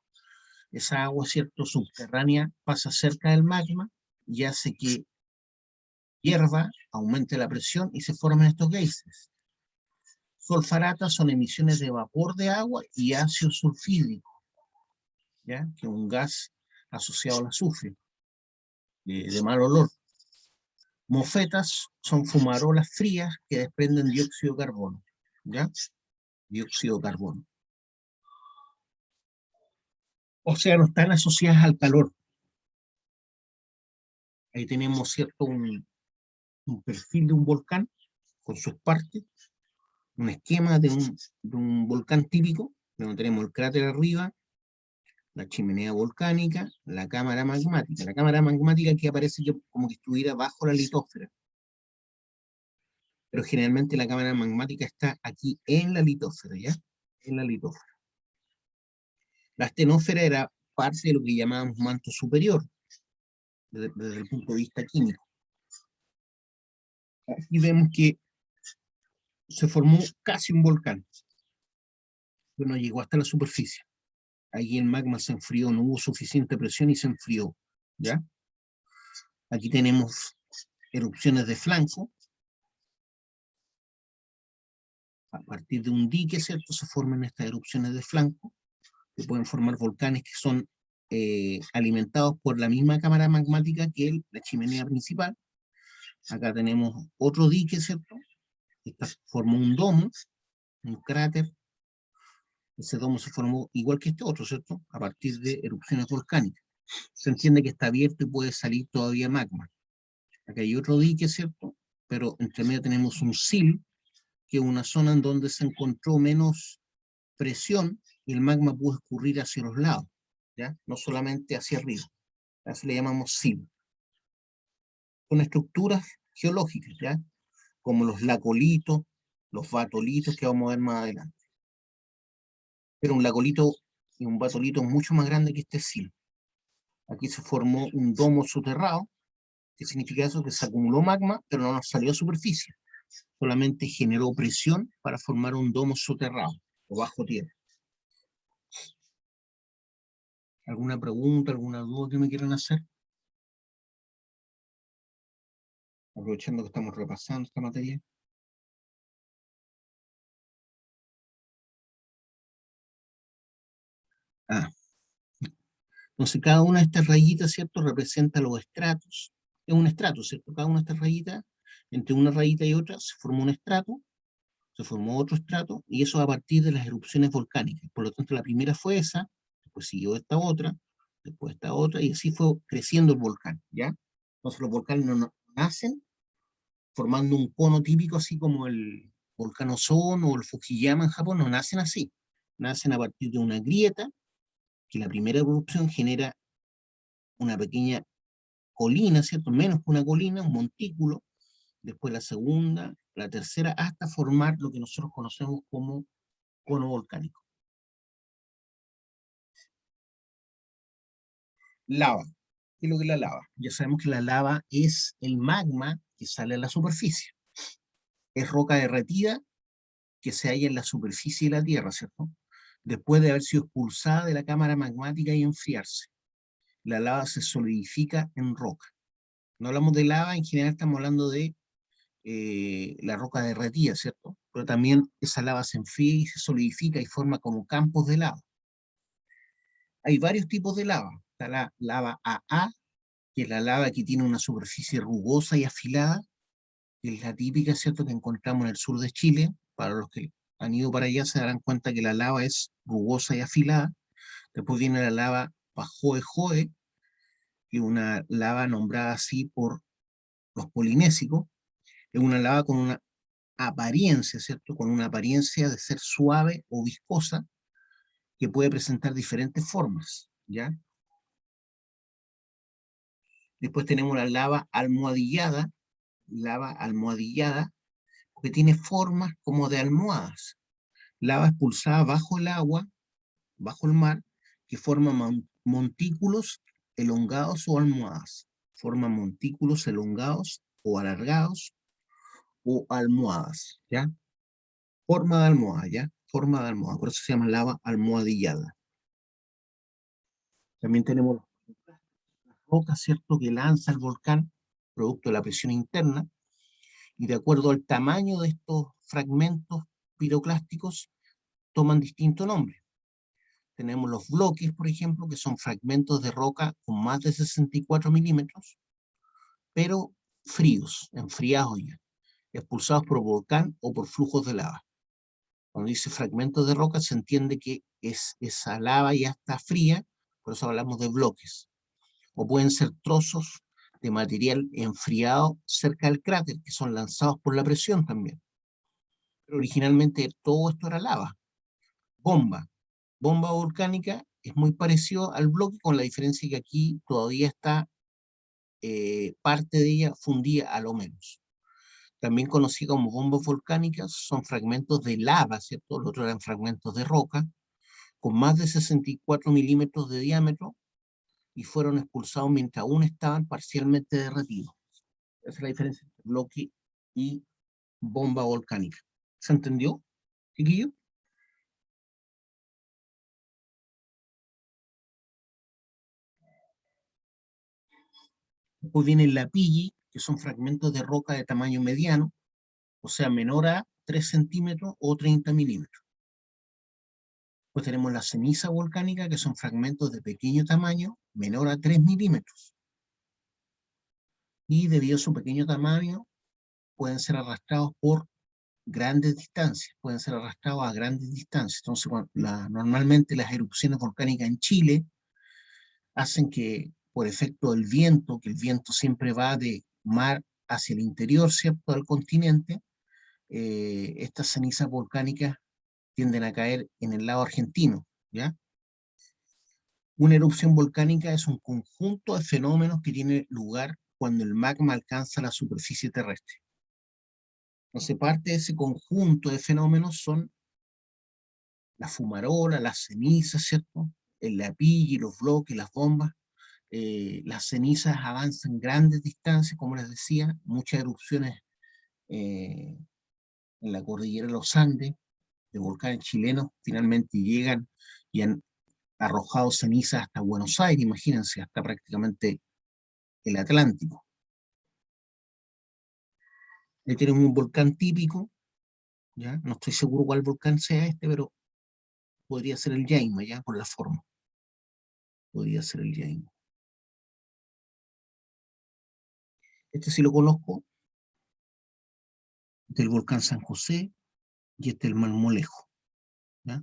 Esa agua, ¿cierto?, subterránea pasa cerca del magma y hace que hierva, aumente la presión y se forman estos géiseres. Solfaratas son emisiones de vapor de agua y ácido sulfídrico, ¿ya?, que es un gas asociado al azufre, de mal olor. Mofetas son fumarolas frías que desprenden dióxido de carbono, ¿ya? Dióxido de carbono. O sea, no están asociadas al calor. Ahí tenemos, ¿cierto?, un perfil de un volcán con sus partes, un esquema de un volcán típico, donde tenemos el cráter arriba, la chimenea volcánica, la cámara magmática. La cámara magmática que aparece como que estuviera bajo la litósfera. Pero generalmente la cámara magmática está aquí en la litósfera, ¿ya? En la litósfera. La astenósfera era parte de lo que llamábamos manto superior, desde el punto de vista químico. Aquí vemos que se formó casi un volcán, pero no llegó hasta la superficie. Ahí el magma se enfrió, no hubo suficiente presión y se enfrió, ¿ya? Aquí tenemos erupciones de flanco. A partir de un dique, ¿cierto?, se forman estas erupciones de flanco, que pueden formar volcanes que son alimentados por la misma cámara magmática que la chimenea principal. Acá tenemos otro dique, ¿cierto? Esta formó un domo, un cráter. Ese domo se formó igual que este otro, ¿cierto?, a partir de erupciones volcánicas. Se entiende que está abierto y puede salir todavía magma. Acá hay otro dique, ¿cierto? Pero entre medio tenemos un sill, que es una zona en donde se encontró menos presión y el magma pudo escurrir hacia los lados, ¿ya? No solamente hacia arriba. A eso le llamamos sill. Son estructuras geológicas, ¿ya? Como los lacolitos, los batolitos, que vamos a ver más adelante. Pero un lacolito y un batolito mucho más grande que este sill. Aquí se formó un domo soterrado. ¿Qué significa eso? Que se acumuló magma, pero no nos salió a superficie. Solamente generó presión para formar un domo soterrado o bajo tierra. ¿Alguna pregunta, alguna duda que me quieran hacer? Aprovechando que estamos repasando esta materia. Entonces cada una de estas rayitas, ¿cierto?, representa los estratos. Es un estrato, ¿cierto? Cada una de estas rayitas, entre una rayita y otra, se formó un estrato, se formó otro estrato, y eso a partir de las erupciones volcánicas. Por lo tanto, la primera fue esa, después siguió esta otra, después esta otra, y así fue creciendo el volcán, ¿ya? Entonces los volcanes no nacen formando un cono típico, así como el volcán Ozón o el Fujiyama en Japón, no nacen así. Nacen a partir de una grieta, que la primera erupción genera una pequeña colina, ¿cierto? Menos que una colina, un montículo, después la segunda, la tercera, hasta formar lo que nosotros conocemos como cono volcánico. Lava. ¿Qué es lo que es la lava? Ya sabemos que la lava es el magma que sale a la superficie. Es roca derretida que se halla en la superficie de la Tierra, ¿cierto? Después de haber sido expulsada de la cámara magmática y enfriarse. La lava se solidifica en roca. No hablamos de lava, en general estamos hablando de la roca derretida, ¿cierto? Pero también esa lava se enfría y se solidifica y forma como campos de lava. Hay varios tipos de lava. Está la lava AA, que es la lava que tiene una superficie rugosa y afilada, que es la típica, ¿cierto?, que encontramos en el sur de Chile. Para los que han ido para allá se darán cuenta que la lava es rugosa y afilada. Después viene la lava Pahoehoe, que es una lava nombrada así por los polinésicos. Es una lava con una apariencia, ¿cierto? Con una apariencia de ser suave o viscosa, que puede presentar diferentes formas, ¿ya? Después tenemos la lava almohadillada, que tiene formas como de almohadas. Lava expulsada bajo el agua, bajo el mar, que forma montículos elongados o almohadas. Forma montículos elongados o alargados o almohadas, ¿ya? Forma de almohada, ¿ya? Forma de almohada, por eso se llama lava almohadillada. También tenemos las rocas, ¿cierto?, que lanza el volcán, producto de la presión interna, y de acuerdo al tamaño de estos fragmentos piroclásticos, toman distinto nombre. Tenemos los bloques, por ejemplo, que son fragmentos de roca con más de 64 milímetros, pero fríos, enfriados ya, expulsados por volcán o por flujos de lava. Cuando dice fragmentos de roca, se entiende que esa lava ya está fría, por eso hablamos de bloques, o pueden ser trozos de material enfriado cerca del cráter, que son lanzados por la presión también. Pero originalmente todo esto era lava, bomba. Bomba volcánica es muy parecido al bloque, con la diferencia que aquí todavía está parte de ella fundida a lo menos. También conocida como bombas volcánicas, son fragmentos de lava, ¿cierto? Los otros eran fragmentos de roca, con más de 64 milímetros de diámetro, y fueron expulsados mientras aún estaban parcialmente derretidos. Esa es la diferencia entre bloque y bomba volcánica. ¿Se entendió, chiquillo? Después viene el lapilli, que son fragmentos de roca de tamaño mediano, o sea, menor a 3 centímetros o 30 milímetros. Pues tenemos la ceniza volcánica, que son fragmentos de pequeño tamaño, menor a 3 milímetros. Y debido a su pequeño tamaño, pueden ser arrastrados por grandes distancias, pueden ser arrastrados a grandes distancias. Entonces, normalmente las erupciones volcánicas en Chile hacen que, por efecto del viento, que el viento siempre va de mar hacia el interior, ¿cierto?, del continente, estas cenizas volcánicas tienden a caer en el lado argentino, ¿ya? Una erupción volcánica es un conjunto de fenómenos que tiene lugar cuando el magma alcanza la superficie terrestre. Entonces, parte de ese conjunto de fenómenos son la fumarola, las cenizas, ¿cierto? El lapilli, los bloques, las bombas. Las cenizas avanzan grandes distancias, como les decía, muchas erupciones en la cordillera de los Andes, de volcanes chilenos, finalmente llegan y han arrojado cenizas hasta Buenos Aires, imagínense, hasta prácticamente el Atlántico. Ahí tenemos un volcán típico, ¿ya? No estoy seguro cuál volcán sea este, pero podría ser el Yaima, ya, por la forma. Podría ser el Yaima. Este sí lo conozco, este es el volcán San José, y este es el Marmolejo, ¿ya?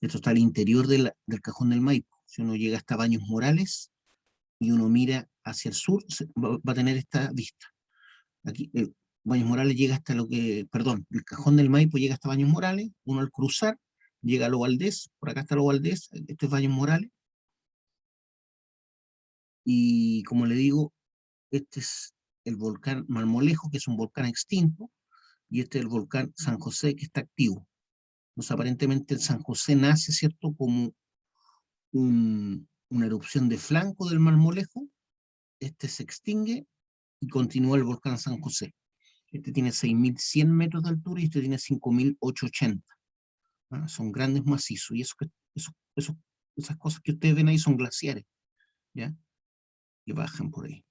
Esto está al interior del Cajón del Maipo. Si uno llega hasta Baños Morales y uno mira hacia el sur, va a tener esta vista. Aquí, Baños Morales llega hasta perdón, el Cajón del Maipo llega hasta Baños Morales, uno al cruzar llega a Lo Valdés, por acá está Lo Valdés, esto es Baños Morales, y como le digo, este es el volcán Marmolejo, que es un volcán extinto, y este es el volcán San José, que está activo. Entonces, aparentemente el San José nace, ¿cierto?, como una erupción de flanco del Marmolejo, este se extingue y continúa el volcán San José. Este tiene 6.100 metros de altura y este tiene 5.880. ¿Ah? Son grandes macizos, y esas cosas que ustedes ven ahí son glaciares, ¿ya? Que bajan por ahí.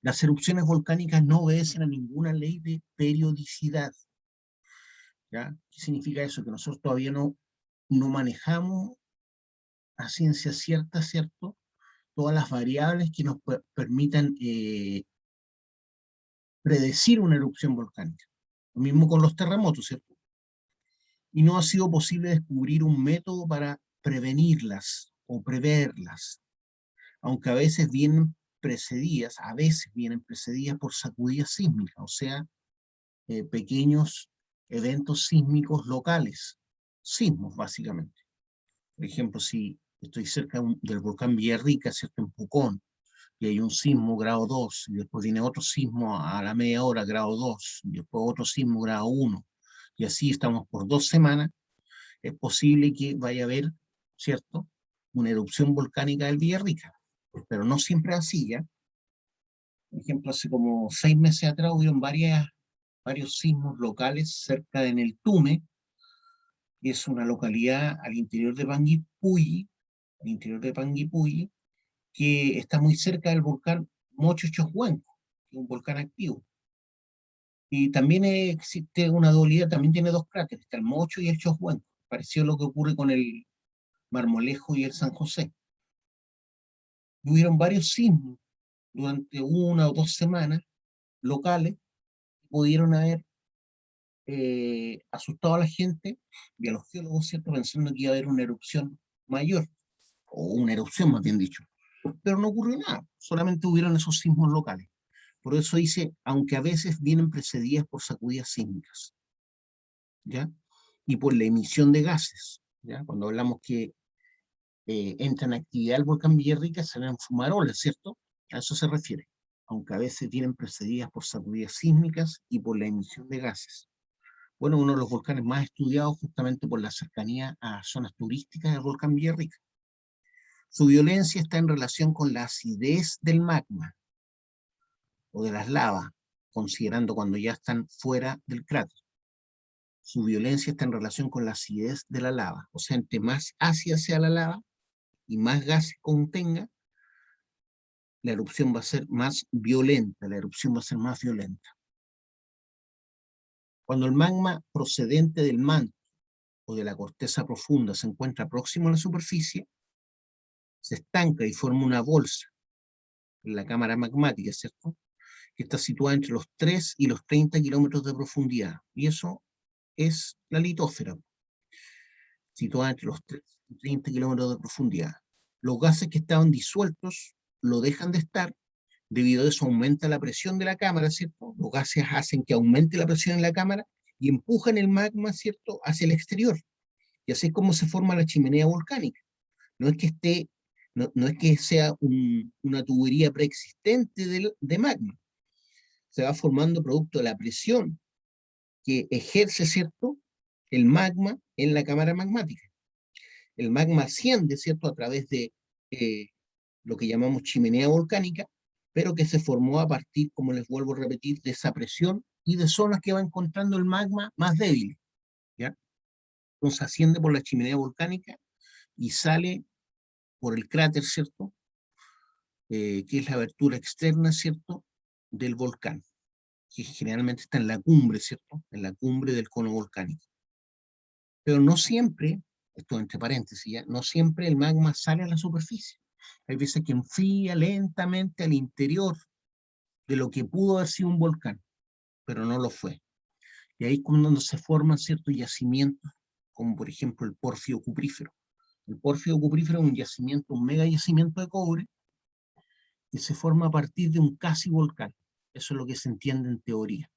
Las erupciones volcánicas no obedecen a ninguna ley de periodicidad, ¿ya? ¿Qué significa eso? Que nosotros todavía no manejamos a ciencia cierta, ¿cierto?, todas las variables que nos permitan predecir una erupción volcánica. Lo mismo con los terremotos, ¿cierto? Y no ha sido posible descubrir un método para prevenirlas o preverlas, aunque a veces vienen precedidas por sacudidas sísmicas, o sea, pequeños eventos sísmicos locales, sismos básicamente. Por ejemplo, si estoy cerca del volcán Villarrica, ¿cierto?, en Pucón, y hay un sismo grado 2, y después viene otro sismo a la media hora grado 2, y después otro sismo grado 1, y así estamos por 2 semanas, es posible que vaya a haber, ¿cierto?, una erupción volcánica del Villarrica, pero no siempre es así, ¿ya? Por ejemplo, hace como 6 meses atrás hubieron varios sismos locales cerca de Neltume, que es una localidad al interior de Panguipulli, que está muy cerca del volcán Mocho Chocuenco, que es un volcán activo. Y también existe una dualidad, también tiene dos cráteres, está el Mocho y el Chocuenco, parecido a lo que ocurre con el Marmolejo y el San José. Hubieron varios sismos durante 1 o 2 semanas locales, pudieron haber asustado a la gente y a los geólogos, ¿cierto? Pensando que iba a haber una erupción mayor, o una erupción más bien dicho. Pero no ocurrió nada, solamente hubieron esos sismos locales. Por eso dice, aunque a veces vienen precedidas por sacudidas sísmicas, ¿ya? Y por la emisión de gases, ¿ya? Cuando hablamos que entra en actividad el volcán Villarrica, se ven fumaroles, ¿cierto? A eso se refiere, aunque a veces vienen precedidas por sacudidas sísmicas y por la emisión de gases. Bueno, uno de los volcanes más estudiados justamente por la cercanía a zonas turísticas del volcán Villarrica. Su violencia está en relación con la acidez del magma o de las lavas, considerando cuando ya están fuera del cráter. Su violencia está en relación con la acidez de la lava, o sea, entre más ácida sea la lava y más gases contenga, la erupción va a ser más violenta, la erupción va a ser más violenta. Cuando el magma procedente del manto o de la corteza profunda se encuentra próximo a la superficie, se estanca y forma una bolsa en la cámara magmática, ¿cierto? Que está situada entre los 3 y los 30 kilómetros de profundidad. Y eso es la litósfera, situada entre los 3 y 30 kilómetros de profundidad. Los gases que estaban disueltos lo dejan de estar, debido a eso aumenta la presión de la cámara, ¿cierto? Los gases hacen que aumente la presión en la cámara y empujan el magma, ¿cierto?, hacia el exterior. Y así es como se forma la chimenea volcánica. No es que esté, no es que sea una tubería preexistente de magma. Se va formando producto de la presión que ejerce, ¿cierto?, el magma en la cámara magmática. El magma asciende, ¿cierto?, a través de eh, lo que llamamos chimenea volcánica, pero que se formó a partir, como les vuelvo a repetir, de esa presión y de zonas que va encontrando el magma más débiles, ¿ya? Entonces asciende por la chimenea volcánica y sale por el cráter, ¿cierto? Que es la abertura externa, ¿cierto?, del volcán, que generalmente está en la cumbre, ¿cierto?, en la cumbre del cono volcánico. Pero no siempre, esto entre paréntesis, ¿ya?, no siempre el magma sale a la superficie. Hay veces que enfría lentamente al interior de lo que pudo haber sido un volcán, pero no lo fue. Y ahí es cuando se forman ciertos yacimientos, como por ejemplo el pórfido cuprífero. El pórfido cuprífero es un yacimiento, un mega yacimiento de cobre, que se forma a partir de un casi volcán. Eso es lo que se entiende en teoría.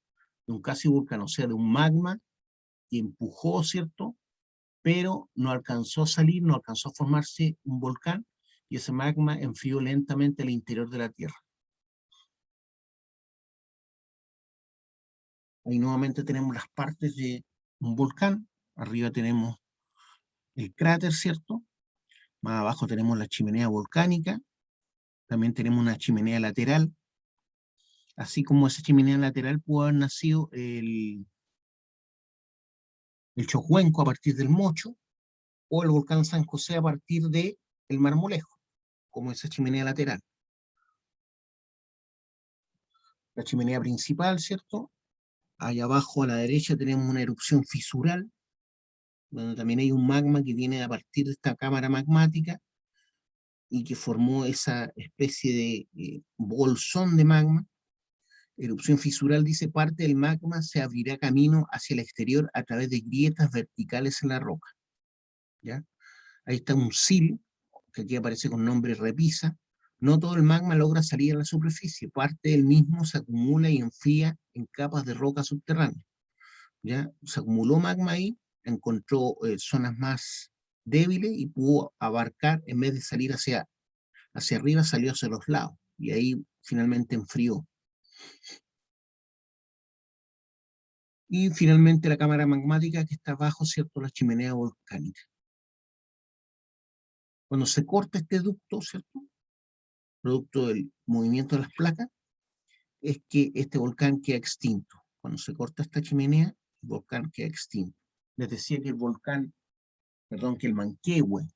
De un casi volcán, o sea, de un magma que empujó, ¿cierto?, pero no alcanzó a salir, no alcanzó a formarse un volcán, y ese magma enfrió lentamente al interior de la Tierra. Ahí nuevamente tenemos las partes de un volcán. Arriba tenemos el cráter, ¿cierto? Más abajo tenemos la chimenea volcánica. También tenemos una chimenea lateral. Así como esa chimenea lateral pudo haber nacido el Chocuenco a partir del Mocho, o el volcán San José a partir de el Marmolejo, como esa chimenea lateral. La chimenea principal, ¿cierto? Allá abajo a la derecha tenemos una erupción fisural, donde también hay un magma que viene a partir de esta cámara magmática y que formó esa especie de bolsón de magma. Erupción fisural dice: parte del magma se abrirá camino hacia el exterior a través de grietas verticales en la roca, ¿ya? Ahí está un sil, que aquí aparece con nombre repisa. No todo el magma logra salir a la superficie, parte del mismo se acumula y enfría en capas de roca subterránea, ¿ya? Se acumuló magma ahí, encontró zonas más débiles y pudo abarcar, en vez de salir hacia arriba, salió hacia los lados, y ahí finalmente enfrió. Y finalmente la cámara magmática que está abajo, ¿cierto?, la chimenea volcánica. Cuando se corta este ducto, ¿cierto?, producto del movimiento de las placas, es que este volcán queda extinto. Cuando se corta esta chimenea, el volcán queda extinto. Les decía que que el Manquehue,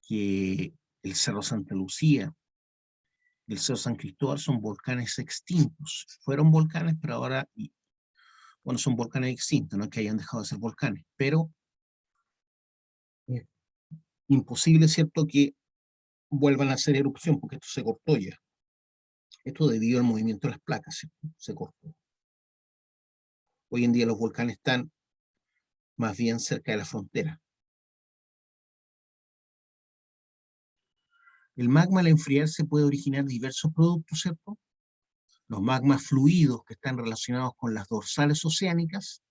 que el Cerro Santa Lucía, el Cerro San Cristóbal son volcanes extintos. Fueron volcanes, pero ahora, bueno, son volcanes extintos, no es que hayan dejado de ser volcanes, pero es imposible, ¿cierto?, que vuelvan a hacer erupción, porque esto se cortó ya. Esto debido al movimiento de las placas, ¿cierto? Se cortó. Hoy en día los volcanes están más bien cerca de la frontera. El magma al enfriarse puede originar diversos productos, ¿cierto? Los magmas fluidos que están relacionados con las dorsales oceánicas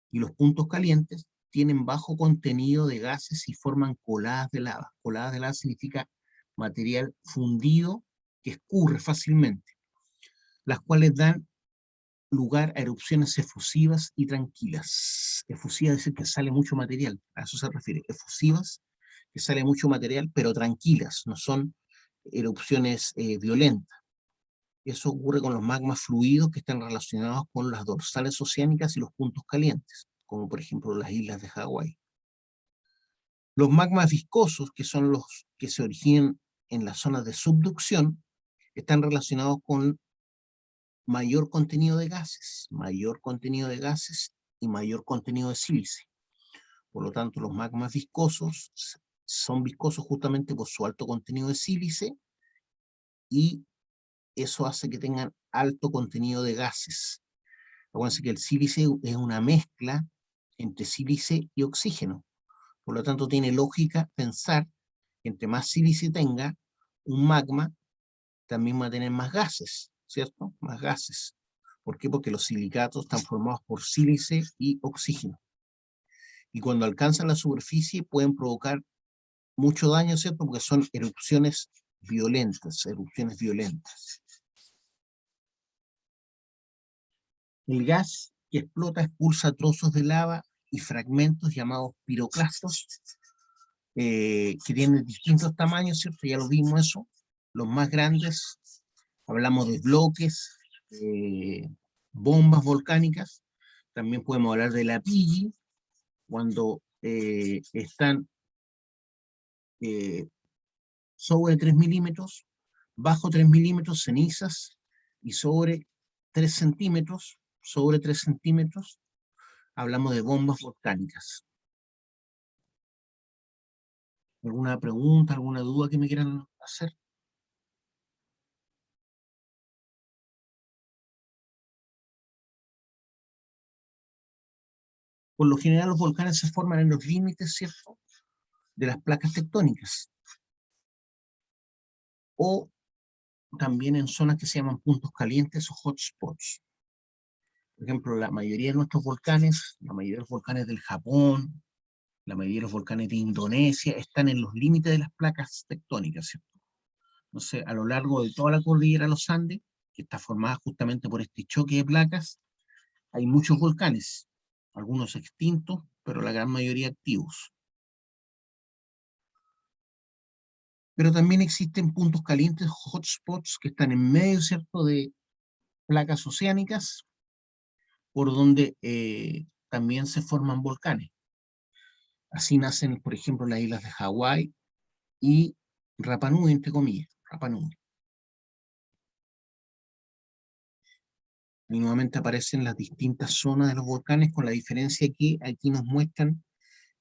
y los puntos calientes tienen bajo contenido de gases y forman coladas de lava. Coladas de lava significa material fundido que escurre fácilmente, las cuales dan lugar a erupciones efusivas y tranquilas. Efusivas es decir que sale mucho material, a eso se refiere. Efusivas, que sale mucho material, pero tranquilas, no son erupciones violentas. Eso ocurre con los magmas fluidos que están relacionados con las dorsales oceánicas y los puntos calientes, como por ejemplo las islas de Hawái. Los magmas viscosos, que son los que se originan en las zonas de subducción, están relacionados con mayor contenido de gases y mayor contenido de sílice. Por lo tanto, los magmas viscosos son viscosos justamente por su alto contenido de sílice y eso hace que tengan alto contenido de gases. Acuérdense que el sílice es una mezcla entre sílice y oxígeno. Por lo tanto, tiene lógica pensar que entre más sílice tenga, un magma también va a tener más gases, ¿cierto? Más gases. ¿Por qué? Porque los silicatos están formados por sílice y oxígeno. Y cuando alcanzan la superficie pueden provocar mucho daño, ¿cierto? Porque son erupciones violentas, erupciones violentas. El gas que explota expulsa trozos de lava y fragmentos llamados piroclastos, que tienen distintos tamaños, ¿cierto? Ya lo vimos eso. Los más grandes, hablamos de bloques, bombas volcánicas. También podemos hablar de la Pigi, cuando están sobre 3 milímetros, bajo 3 milímetros, cenizas, y sobre 3 centímetros, hablamos de bombas volcánicas. ¿Alguna pregunta, alguna duda que me quieran hacer? Por lo general los volcanes se forman en los límites, ¿cierto?, de las placas tectónicas, o también en zonas que se llaman puntos calientes o hotspots. Por ejemplo, la mayoría de nuestros volcanes, la mayoría de los volcanes del Japón, la mayoría de los volcanes de Indonesia, están en los límites de las placas tectónicas, ¿cierto? Entonces, a lo largo de toda la cordillera de los Andes, que está formada justamente por este choque de placas, hay muchos volcanes, algunos extintos, pero la gran mayoría activos. Pero también existen puntos calientes, hotspots, que están en medio, ¿cierto?, de placas oceánicas, por donde también se forman volcanes. Así nacen, por ejemplo, las islas de Hawái y Rapa Nui, entre comillas, Rapa Nui. Y nuevamente aparecen las distintas zonas de los volcanes, con la diferencia que aquí nos muestran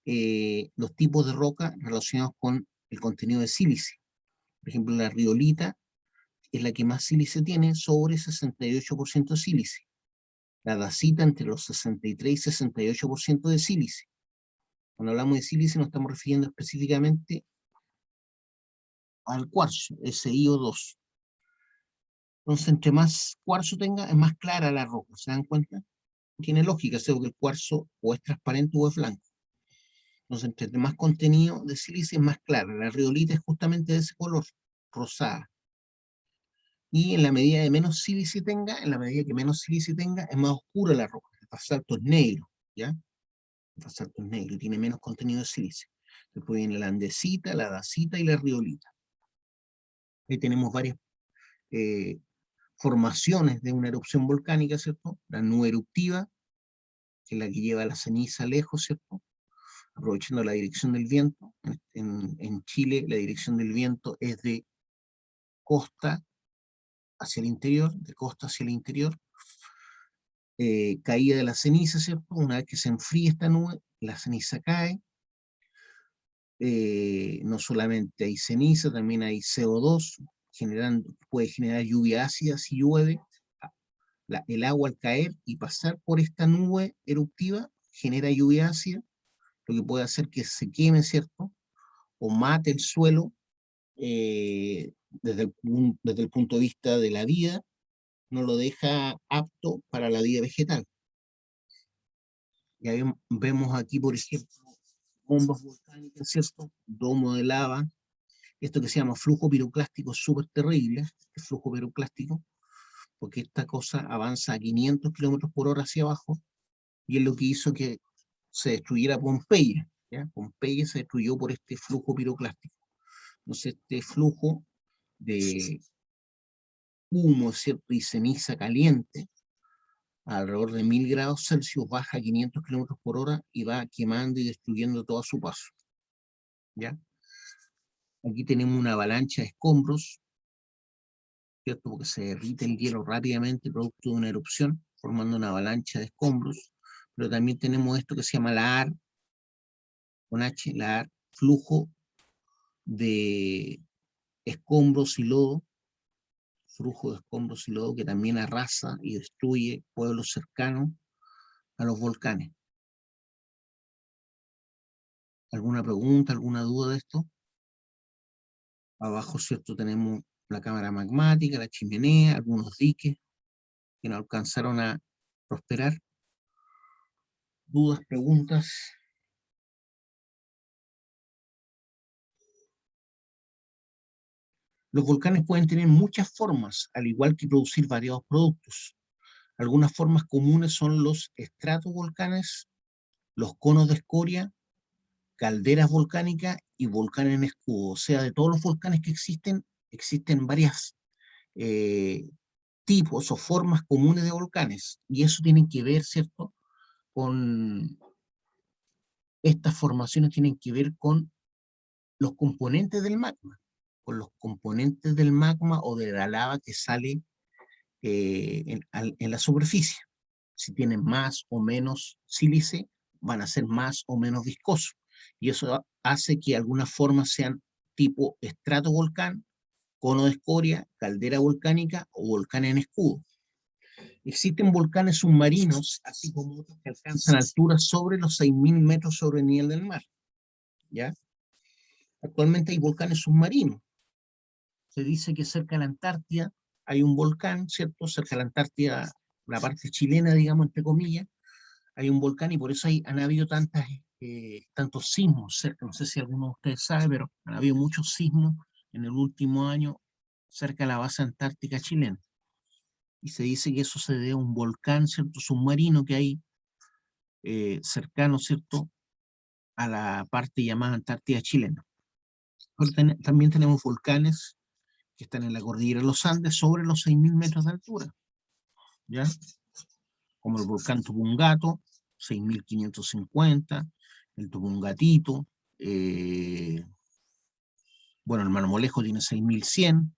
los tipos de roca relacionados con el contenido de sílice. Por ejemplo, la riolita es la que más sílice tiene, sobre 68% de sílice. La dacita entre los 63 y 68% de sílice. Cuando hablamos de sílice nos estamos refiriendo específicamente al cuarzo, SiO2. Entonces, entre más cuarzo tenga, es más clara la roca, ¿se dan cuenta? Tiene lógica, ¿sí? Porque el cuarzo o es transparente o es blanco. Entonces, entre más contenido de sílice es más clara. La riolita es justamente de ese color, rosada. Y en la medida de menos sílice tenga, en la medida que menos sílice tenga, es más oscura la roca. El basalto es negro, ¿ya? El basalto es negro y tiene menos contenido de sílice. Después viene la andesita, la dacita y la riolita. Ahí tenemos varias formaciones de una erupción volcánica, ¿cierto? La nube eruptiva, que es la que lleva la ceniza lejos, ¿cierto? Aprovechando la dirección del viento. En Chile la dirección del viento es de costa hacia el interior, de costa hacia el interior. Caída de la ceniza, ¿cierto? Una vez que se enfría esta nube, la ceniza cae. No solamente hay ceniza, también hay CO2, puede generar lluvia ácida si llueve. el agua al caer y pasar por esta nube eruptiva genera lluvia ácida, lo que puede hacer que se queme, ¿cierto? O mate el suelo desde el punto de vista de la vida, no lo deja apto para la vida vegetal. Ya vemos aquí, por ejemplo, bombas volcánicas, ¿cierto? Domo de lava, esto que se llama flujo piroclástico es súper terrible, el flujo piroclástico, porque esta cosa avanza a 500 kilómetros por hora hacia abajo, y es lo que hizo que se destruyera Pompeya, ¿ya? Pompeya se destruyó por este flujo piroclástico. Entonces, este flujo de humo, ¿cierto? Y ceniza caliente, a alrededor de 1000 grados Celsius, baja a 500 kilómetros por hora y va quemando y destruyendo todo a su paso, ¿ya? Aquí tenemos una avalancha de escombros, ¿cierto? Porque se derrite el hielo rápidamente producto de una erupción, formando una avalancha de escombros. Pero también tenemos esto que se llama la AR, con H, la AR, flujo de escombros y lodo, flujo de escombros y lodo que también arrasa y destruye pueblos cercanos a los volcanes. ¿Alguna pregunta, alguna duda de esto? Abajo, ¿cierto? Tenemos la cámara magmática, la chimenea, algunos diques que no alcanzaron a prosperar. ¿Dudas, preguntas? Los volcanes pueden tener muchas formas, al igual que producir variados productos. Algunas formas comunes son los estratovolcanes, los conos de escoria, calderas volcánicas y volcanes en escudo. O sea, de todos los volcanes que existen varias tipos o formas comunes de volcanes. Y eso tiene que ver, ¿cierto? Con estas formaciones tienen que ver con los componentes del magma, con los componentes del magma o de la lava que sale en la superficie. Si tienen más o menos sílice, van a ser más o menos viscosos. Y eso hace que algunas formas sean tipo estratovolcán, cono de escoria, caldera volcánica o volcán en escudo. Existen volcanes submarinos, así como otros que alcanzan alturas sobre los 6000 metros sobre el nivel del mar. ¿Ya? Actualmente hay volcanes submarinos. Se dice que cerca de la Antártida hay un volcán, ¿cierto? Cerca de la Antártida, la parte chilena, digamos, entre comillas, hay un volcán y por eso han habido tantos sismos cerca. No sé si alguno de ustedes sabe, pero han habido muchos sismos en el último año cerca de la base antártica chilena. Y se dice que eso se debe a un volcán, ¿cierto? Submarino que hay cercano, ¿cierto? A la parte llamada Antártida chilena. Pero también tenemos volcanes que están en la cordillera de los Andes sobre los 6000 metros de altura, ¿ya? Como el volcán Tupungato, 6550, el Tupungatito, bueno, el Marmolejo tiene 6100,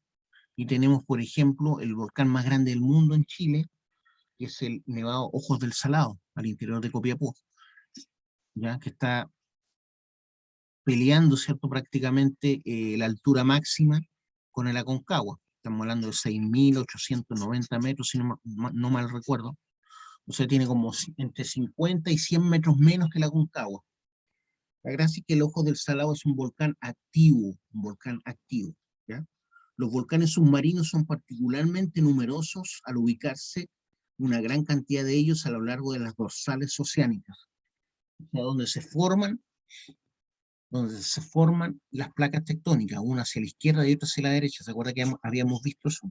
y tenemos, por ejemplo, el volcán más grande del mundo en Chile, que es el Nevado Ojos del Salado, al interior de Copiapó, ¿ya? Que está peleando, ¿cierto? Prácticamente la altura máxima con el Aconcagua. Estamos hablando de 6890 metros, si no mal recuerdo. O sea, tiene como entre 50 y 100 metros menos que la Aconcagua. La gracia es que el Ojo del Salado es un volcán activo, ¿ya? Los volcanes submarinos son particularmente numerosos al ubicarse una gran cantidad de ellos a lo largo de las dorsales oceánicas, o sea, donde se forman las placas tectónicas, una hacia la izquierda y otra hacia la derecha. ¿Se acuerda que habíamos visto eso?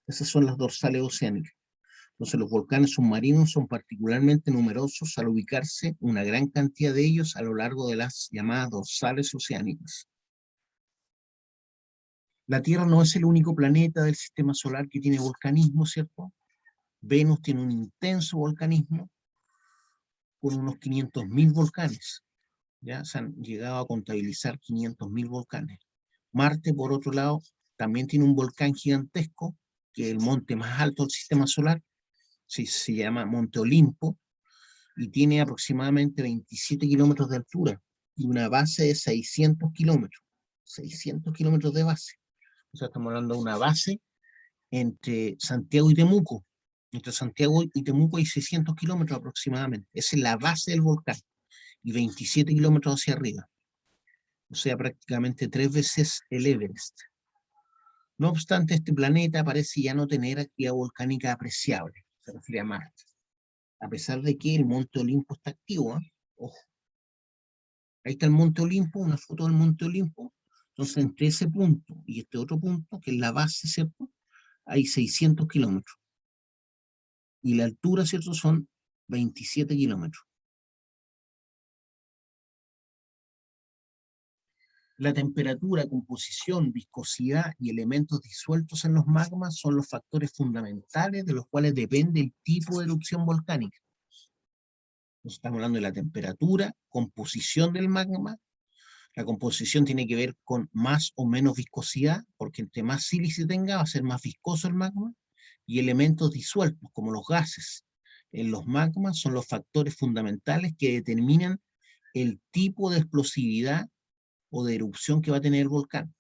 Esas son las dorsales oceánicas. Entonces los volcanes submarinos son particularmente numerosos al ubicarse una gran cantidad de ellos a lo largo de las llamadas dorsales oceánicas. La Tierra no es el único planeta del sistema solar que tiene volcanismo, ¿cierto? Venus tiene un intenso volcanismo con unos 500.000 volcanes. Ya se han llegado a contabilizar 500.000 volcanes. Marte, por otro lado, también tiene un volcán gigantesco, que es el monte más alto del sistema solar, se llama Monte Olimpo, y tiene aproximadamente 27 kilómetros de altura y una base de 600 kilómetros. 600 kilómetros de base. O sea, estamos hablando de una base entre Santiago y Temuco, Entre Santiago y Temuco hay 600 kilómetros aproximadamente. Esa es la base del volcán. Y 27 kilómetros hacia arriba. O sea, prácticamente 3 veces el Everest. No obstante, este planeta parece ya no tener actividad volcánica apreciable. Se refiere a Marte. A pesar de que el Monte Olimpo está activo, ¿eh? Ojo. Ahí está el Monte Olimpo, una foto del Monte Olimpo. Entonces, entre ese punto y este otro punto, que es la base, ¿cierto? Hay 600 kilómetros. Y la altura, ¿cierto? Son 27 kilómetros. La temperatura, composición, viscosidad y elementos disueltos en los magmas son los factores fundamentales de los cuales depende el tipo de erupción volcánica. Entonces, estamos hablando de la temperatura, composición del magma. La composición tiene que ver con más o menos viscosidad, porque entre más sílice tenga va a ser más viscoso el magma, y elementos disueltos, como los gases en los magmas, son los factores fundamentales que determinan el tipo de explosividad o de erupción que va a tener el volcán.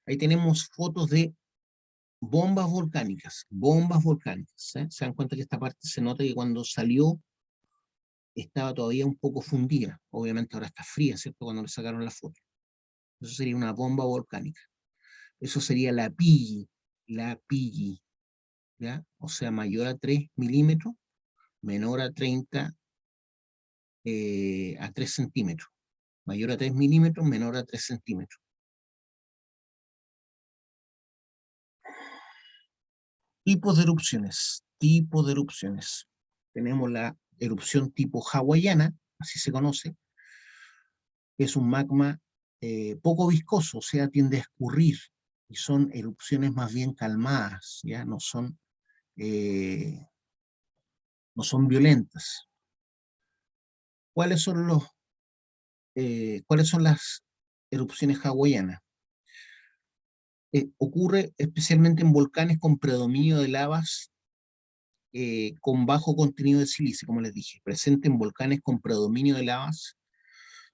Ahí tenemos fotos de bombas volcánicas, ¿eh? Se dan cuenta que esta parte se nota que cuando salió estaba todavía un poco fundida, obviamente ahora está fría, ¿cierto? Cuando le sacaron la foto. Eso sería una bomba volcánica. Eso sería la Pigi, ¿ya? O sea, mayor a 3 milímetros, menor a 30, a 3 centímetros. Mayor a 3 milímetros, menor a 3 centímetros. Tipos de erupciones, tipos de erupciones. Tenemos la erupción tipo hawaiana, así se conoce, es un magma poco viscoso, o sea, tiende a escurrir, y son erupciones más bien calmadas, ¿ya? Eh, no son violentas. ¿Cuáles son las erupciones hawaianas? Ocurre especialmente en volcanes con predominio de lavas con bajo contenido de sílice, como les dije, presente en volcanes con predominio de lavas.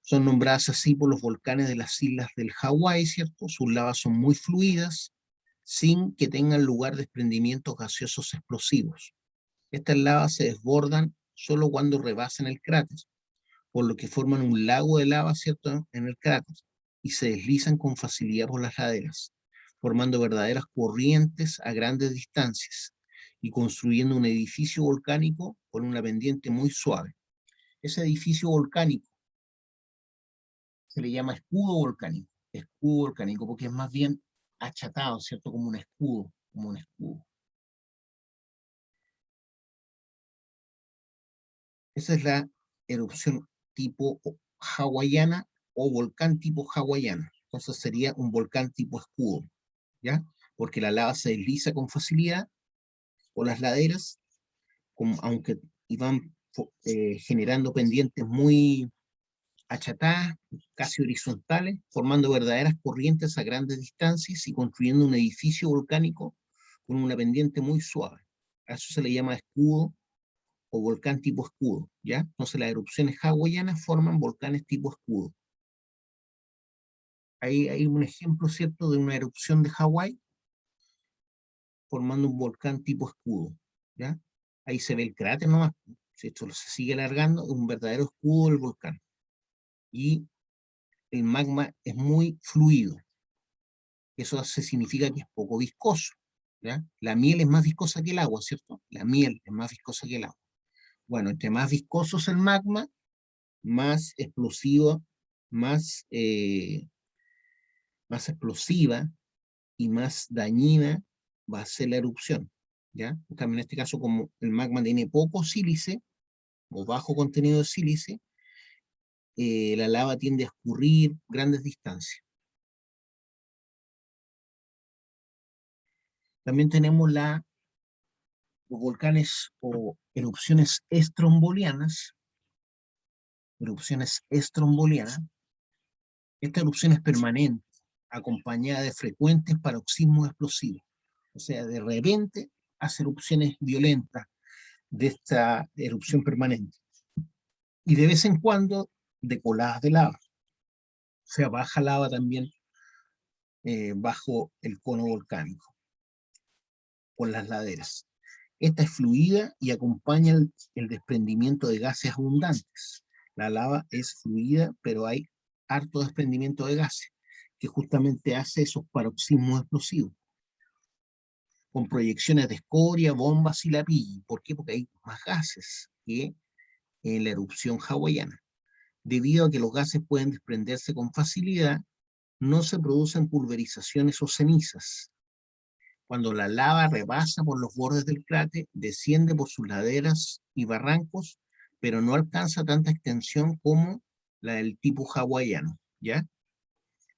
Son nombradas así por los volcanes de las islas del Hawái, ¿cierto? Sus lavas son muy fluidas, sin que tengan lugar desprendimientos gaseosos explosivos. Estas lavas se desbordan solo cuando rebasan el cráter, por lo que forman un lago de lava, ¿cierto?, en el cráter, y se deslizan con facilidad por las laderas, formando verdaderas corrientes a grandes distancias y construyendo un edificio volcánico con una pendiente muy suave. Ese edificio volcánico se le llama escudo volcánico porque es más bien achatado, ¿cierto? Como un escudo, como un escudo. Esa es la erupción tipo hawaiana o volcán tipo hawaiana. Entonces sería un volcán tipo escudo, ¿ya? Porque la lava se desliza con facilidad por las laderas, aunque iban generando pendientes muy achatadas, casi horizontales, formando verdaderas corrientes a grandes distancias y construyendo un edificio volcánico con una pendiente muy suave. A eso se le llama escudo o volcán tipo escudo, ¿ya? Entonces las erupciones hawaianas forman volcanes tipo escudo. Ahí hay un ejemplo, ¿cierto?, de una erupción de Hawái formando un volcán tipo escudo, ¿ya? Ahí se ve el cráter nomás, si esto se sigue alargando, es un verdadero escudo del volcán. Y el magma es muy fluido. Eso significa que es poco viscoso, ¿ya? La miel es más viscosa que el agua, ¿cierto? La miel es más viscosa que el agua. Bueno, entre más viscoso es el magma, más explosiva, más, más explosiva y más dañina va a ser la erupción, ¿ya? En cambio, en este caso, como el magma tiene poco sílice o bajo contenido de sílice, la lava tiende a escurrir grandes distancias. También tenemos los volcanes o erupciones estrombolianas. Erupciones estrombolianas. Esta erupción es permanente, acompañada de frecuentes paroxismos explosivos. O sea, de repente hace erupciones violentas de esta erupción permanente. Y de vez en cuando de coladas de lava. O sea, baja lava también bajo el cono volcánico. por las laderas. Esta es fluida y acompaña el desprendimiento de gases abundantes. La lava es fluida, pero hay harto desprendimiento de gases, que justamente hace esos paroxismos explosivos, con proyecciones de escoria, bombas y lapilli. ¿Por qué? Porque hay más gases que en la erupción hawaiana. Debido a que los gases pueden desprenderse con facilidad, no se producen pulverizaciones o cenizas. Cuando la lava rebasa por los bordes del cráter, desciende por sus laderas y barrancos, pero no alcanza tanta extensión como la del tipo hawaiano, ¿ya?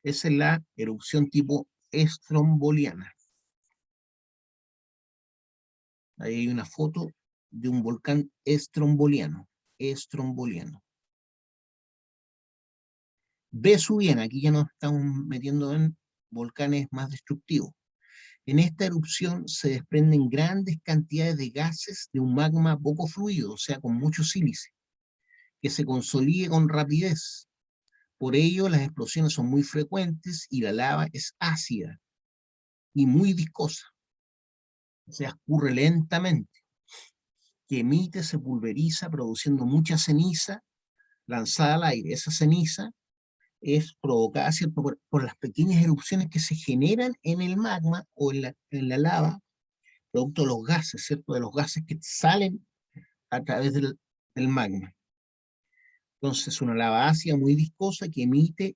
Esa es la erupción tipo estromboliana. Ahí hay una foto de un volcán estromboliano. Vesuviana, aquí ya nos estamos metiendo en volcanes más destructivos. En esta erupción se desprenden grandes cantidades de gases de un magma poco fluido, o sea, con mucho sílice, que se consolida con rapidez. Por ello, las explosiones son muy frecuentes y la lava es ácida y muy viscosa, o sea, escurre lentamente, que emite, se pulveriza, produciendo mucha ceniza lanzada al aire. Esa ceniza es provocada, ¿cierto?, por las pequeñas erupciones que se generan en el magma o en la lava, producto de los gases, ¿cierto?, de los gases que salen a través del magma. Entonces, una lava ácida muy viscosa que emite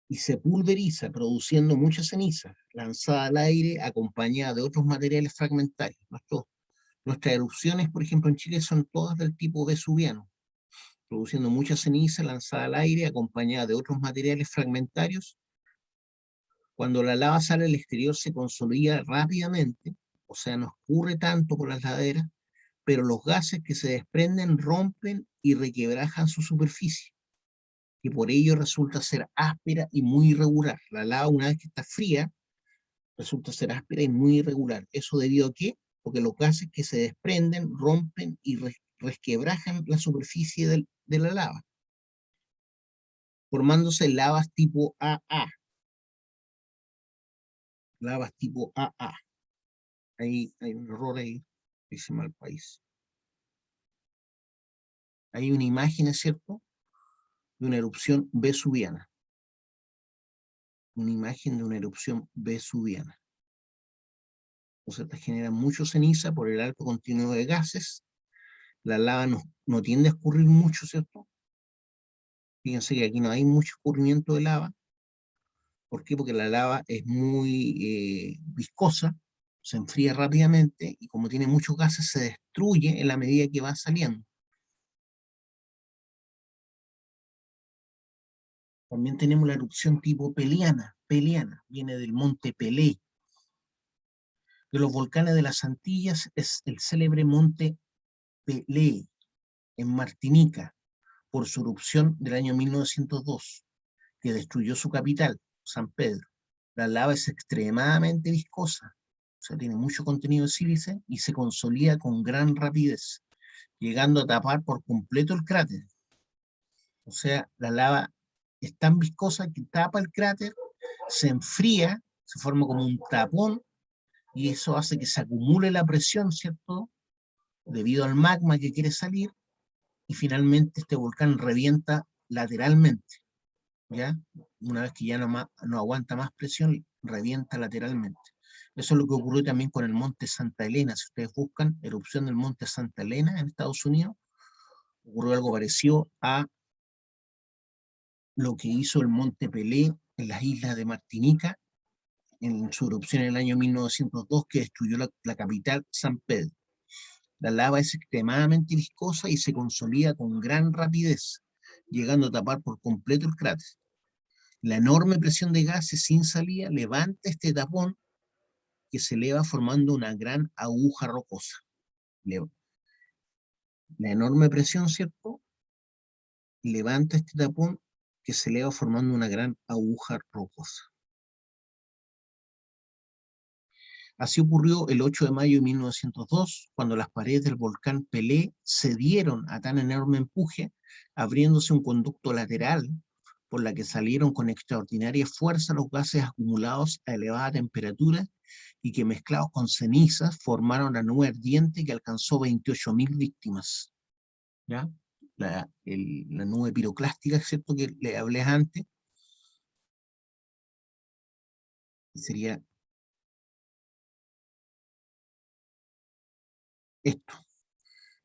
y se pulveriza, produciendo mucha ceniza, lanzada al aire, acompañada de otros materiales fragmentarios. Nuestras erupciones, por ejemplo, en Chile son todas del tipo vesuviano, produciendo mucha ceniza lanzada al aire, acompañada de otros materiales fragmentarios. Cuando la lava sale al exterior se consolida rápidamente, o sea, no escurre tanto por las laderas, pero los gases que se desprenden rompen y requebrajan su superficie, y por ello resulta ser áspera y muy irregular. La lava, una vez que está fría, resulta ser áspera y muy irregular. ¿Eso debido a qué? Porque los gases que se desprenden rompen y resquebrajan la superficie de la lava, formándose lavas tipo AA. Lavas tipo AA. Ahí hay un error ahí, dice mal país. Hay una imagen, ¿es cierto?, de una erupción vesuviana. Una imagen de una erupción vesuviana. Entonces, esta genera mucho ceniza por el alto continuo de gases. La lava no tiende a escurrir mucho, ¿cierto? Fíjense que aquí no hay mucho escurrimiento de lava. ¿Por qué? Porque la lava es muy viscosa, se enfría rápidamente y como tiene muchos gases se destruye en la medida que va saliendo. También tenemos la erupción tipo peliana. Peliana viene del monte Pelé. De los volcanes de las Antillas es el célebre monte Pelé en Martinica, por su erupción del año 1902, que destruyó su capital, San Pedro. La lava es extremadamente viscosa, o sea, tiene mucho contenido de sílice y se consolida con gran rapidez, llegando a tapar por completo el cráter. O sea, la lava es tan viscosa que tapa el cráter, se enfría, se forma como un tapón, y eso hace que se acumule la presión, ¿cierto?, debido al magma que quiere salir, y finalmente este volcán revienta lateralmente, ¿ya? Una vez que ya no aguanta más presión, revienta lateralmente. Eso es lo que ocurrió también con el monte Santa Elena. Si ustedes buscan erupción del monte Santa Elena en Estados Unidos, ocurrió algo parecido a lo que hizo el monte Pelé en las islas de Martinica, en su erupción en el año 1902, que destruyó la capital, San Pedro. La lava es extremadamente viscosa y se consolida con gran rapidez, llegando a tapar por completo el cráter. La enorme presión de gases sin salida levanta este tapón, que se eleva formando una gran aguja rocosa. La enorme presión, ¿cierto?, levanta este tapón que se eleva formando una gran aguja rocosa. Así ocurrió el 8 de mayo de 1902, cuando las paredes del volcán Pelé cedieron a tan enorme empuje, abriéndose un conducto lateral por la que salieron con extraordinaria fuerza los gases acumulados a elevada temperatura y que mezclados con cenizas formaron la nube ardiente que alcanzó 28.000 víctimas. ¿Ya? La nube piroclástica, ¿cierto?, que le hablé antes, sería esto.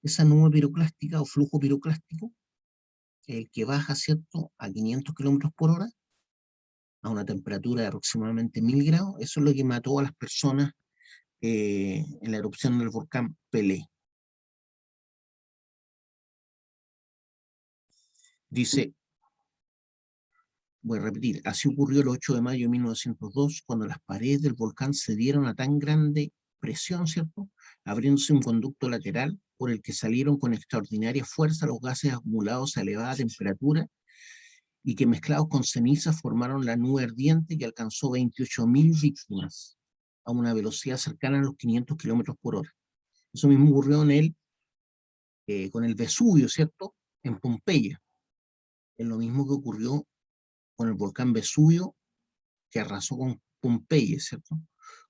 Esa nube piroclástica o flujo piroclástico, el que baja, ¿cierto?, a 500 kilómetros por hora, a una temperatura de aproximadamente 1000 grados, eso es lo que mató a las personas en la erupción del volcán Pelé. Dice, voy a repetir, así ocurrió el 8 de mayo de 1902, cuando las paredes del volcán cedieron a tan grande presión, ¿cierto?, abriéndose un conducto lateral por el que salieron con extraordinaria fuerza los gases acumulados a elevada temperatura y que mezclados con cenizas formaron la nube ardiente que alcanzó 28.000 víctimas a una velocidad cercana a los 500 kilómetros por hora. Eso mismo ocurrió con el Vesubio, ¿cierto?, en Pompeya. Es lo mismo que ocurrió con el volcán Vesubio, que arrasó con Pompeya, ¿cierto?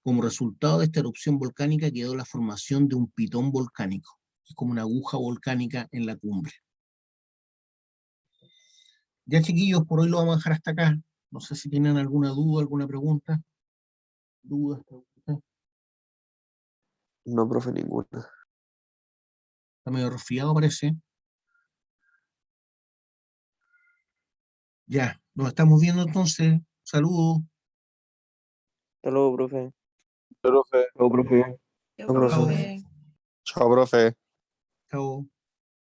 Como resultado de esta erupción volcánica quedó la formación de un pitón volcánico, que es como una aguja volcánica en la cumbre. Ya, chiquillos, por hoy lo vamos a dejar hasta acá. No sé si tienen alguna duda, alguna pregunta. ¿Dudas? Preguntas. No, profe, ninguna. Está medio resfriado, parece. Ya, nos estamos viendo entonces. Saludos. Hasta luego, profe. Profe. Chao, profe. Chao, Chao, profe. profe. Chao, profe. Chao.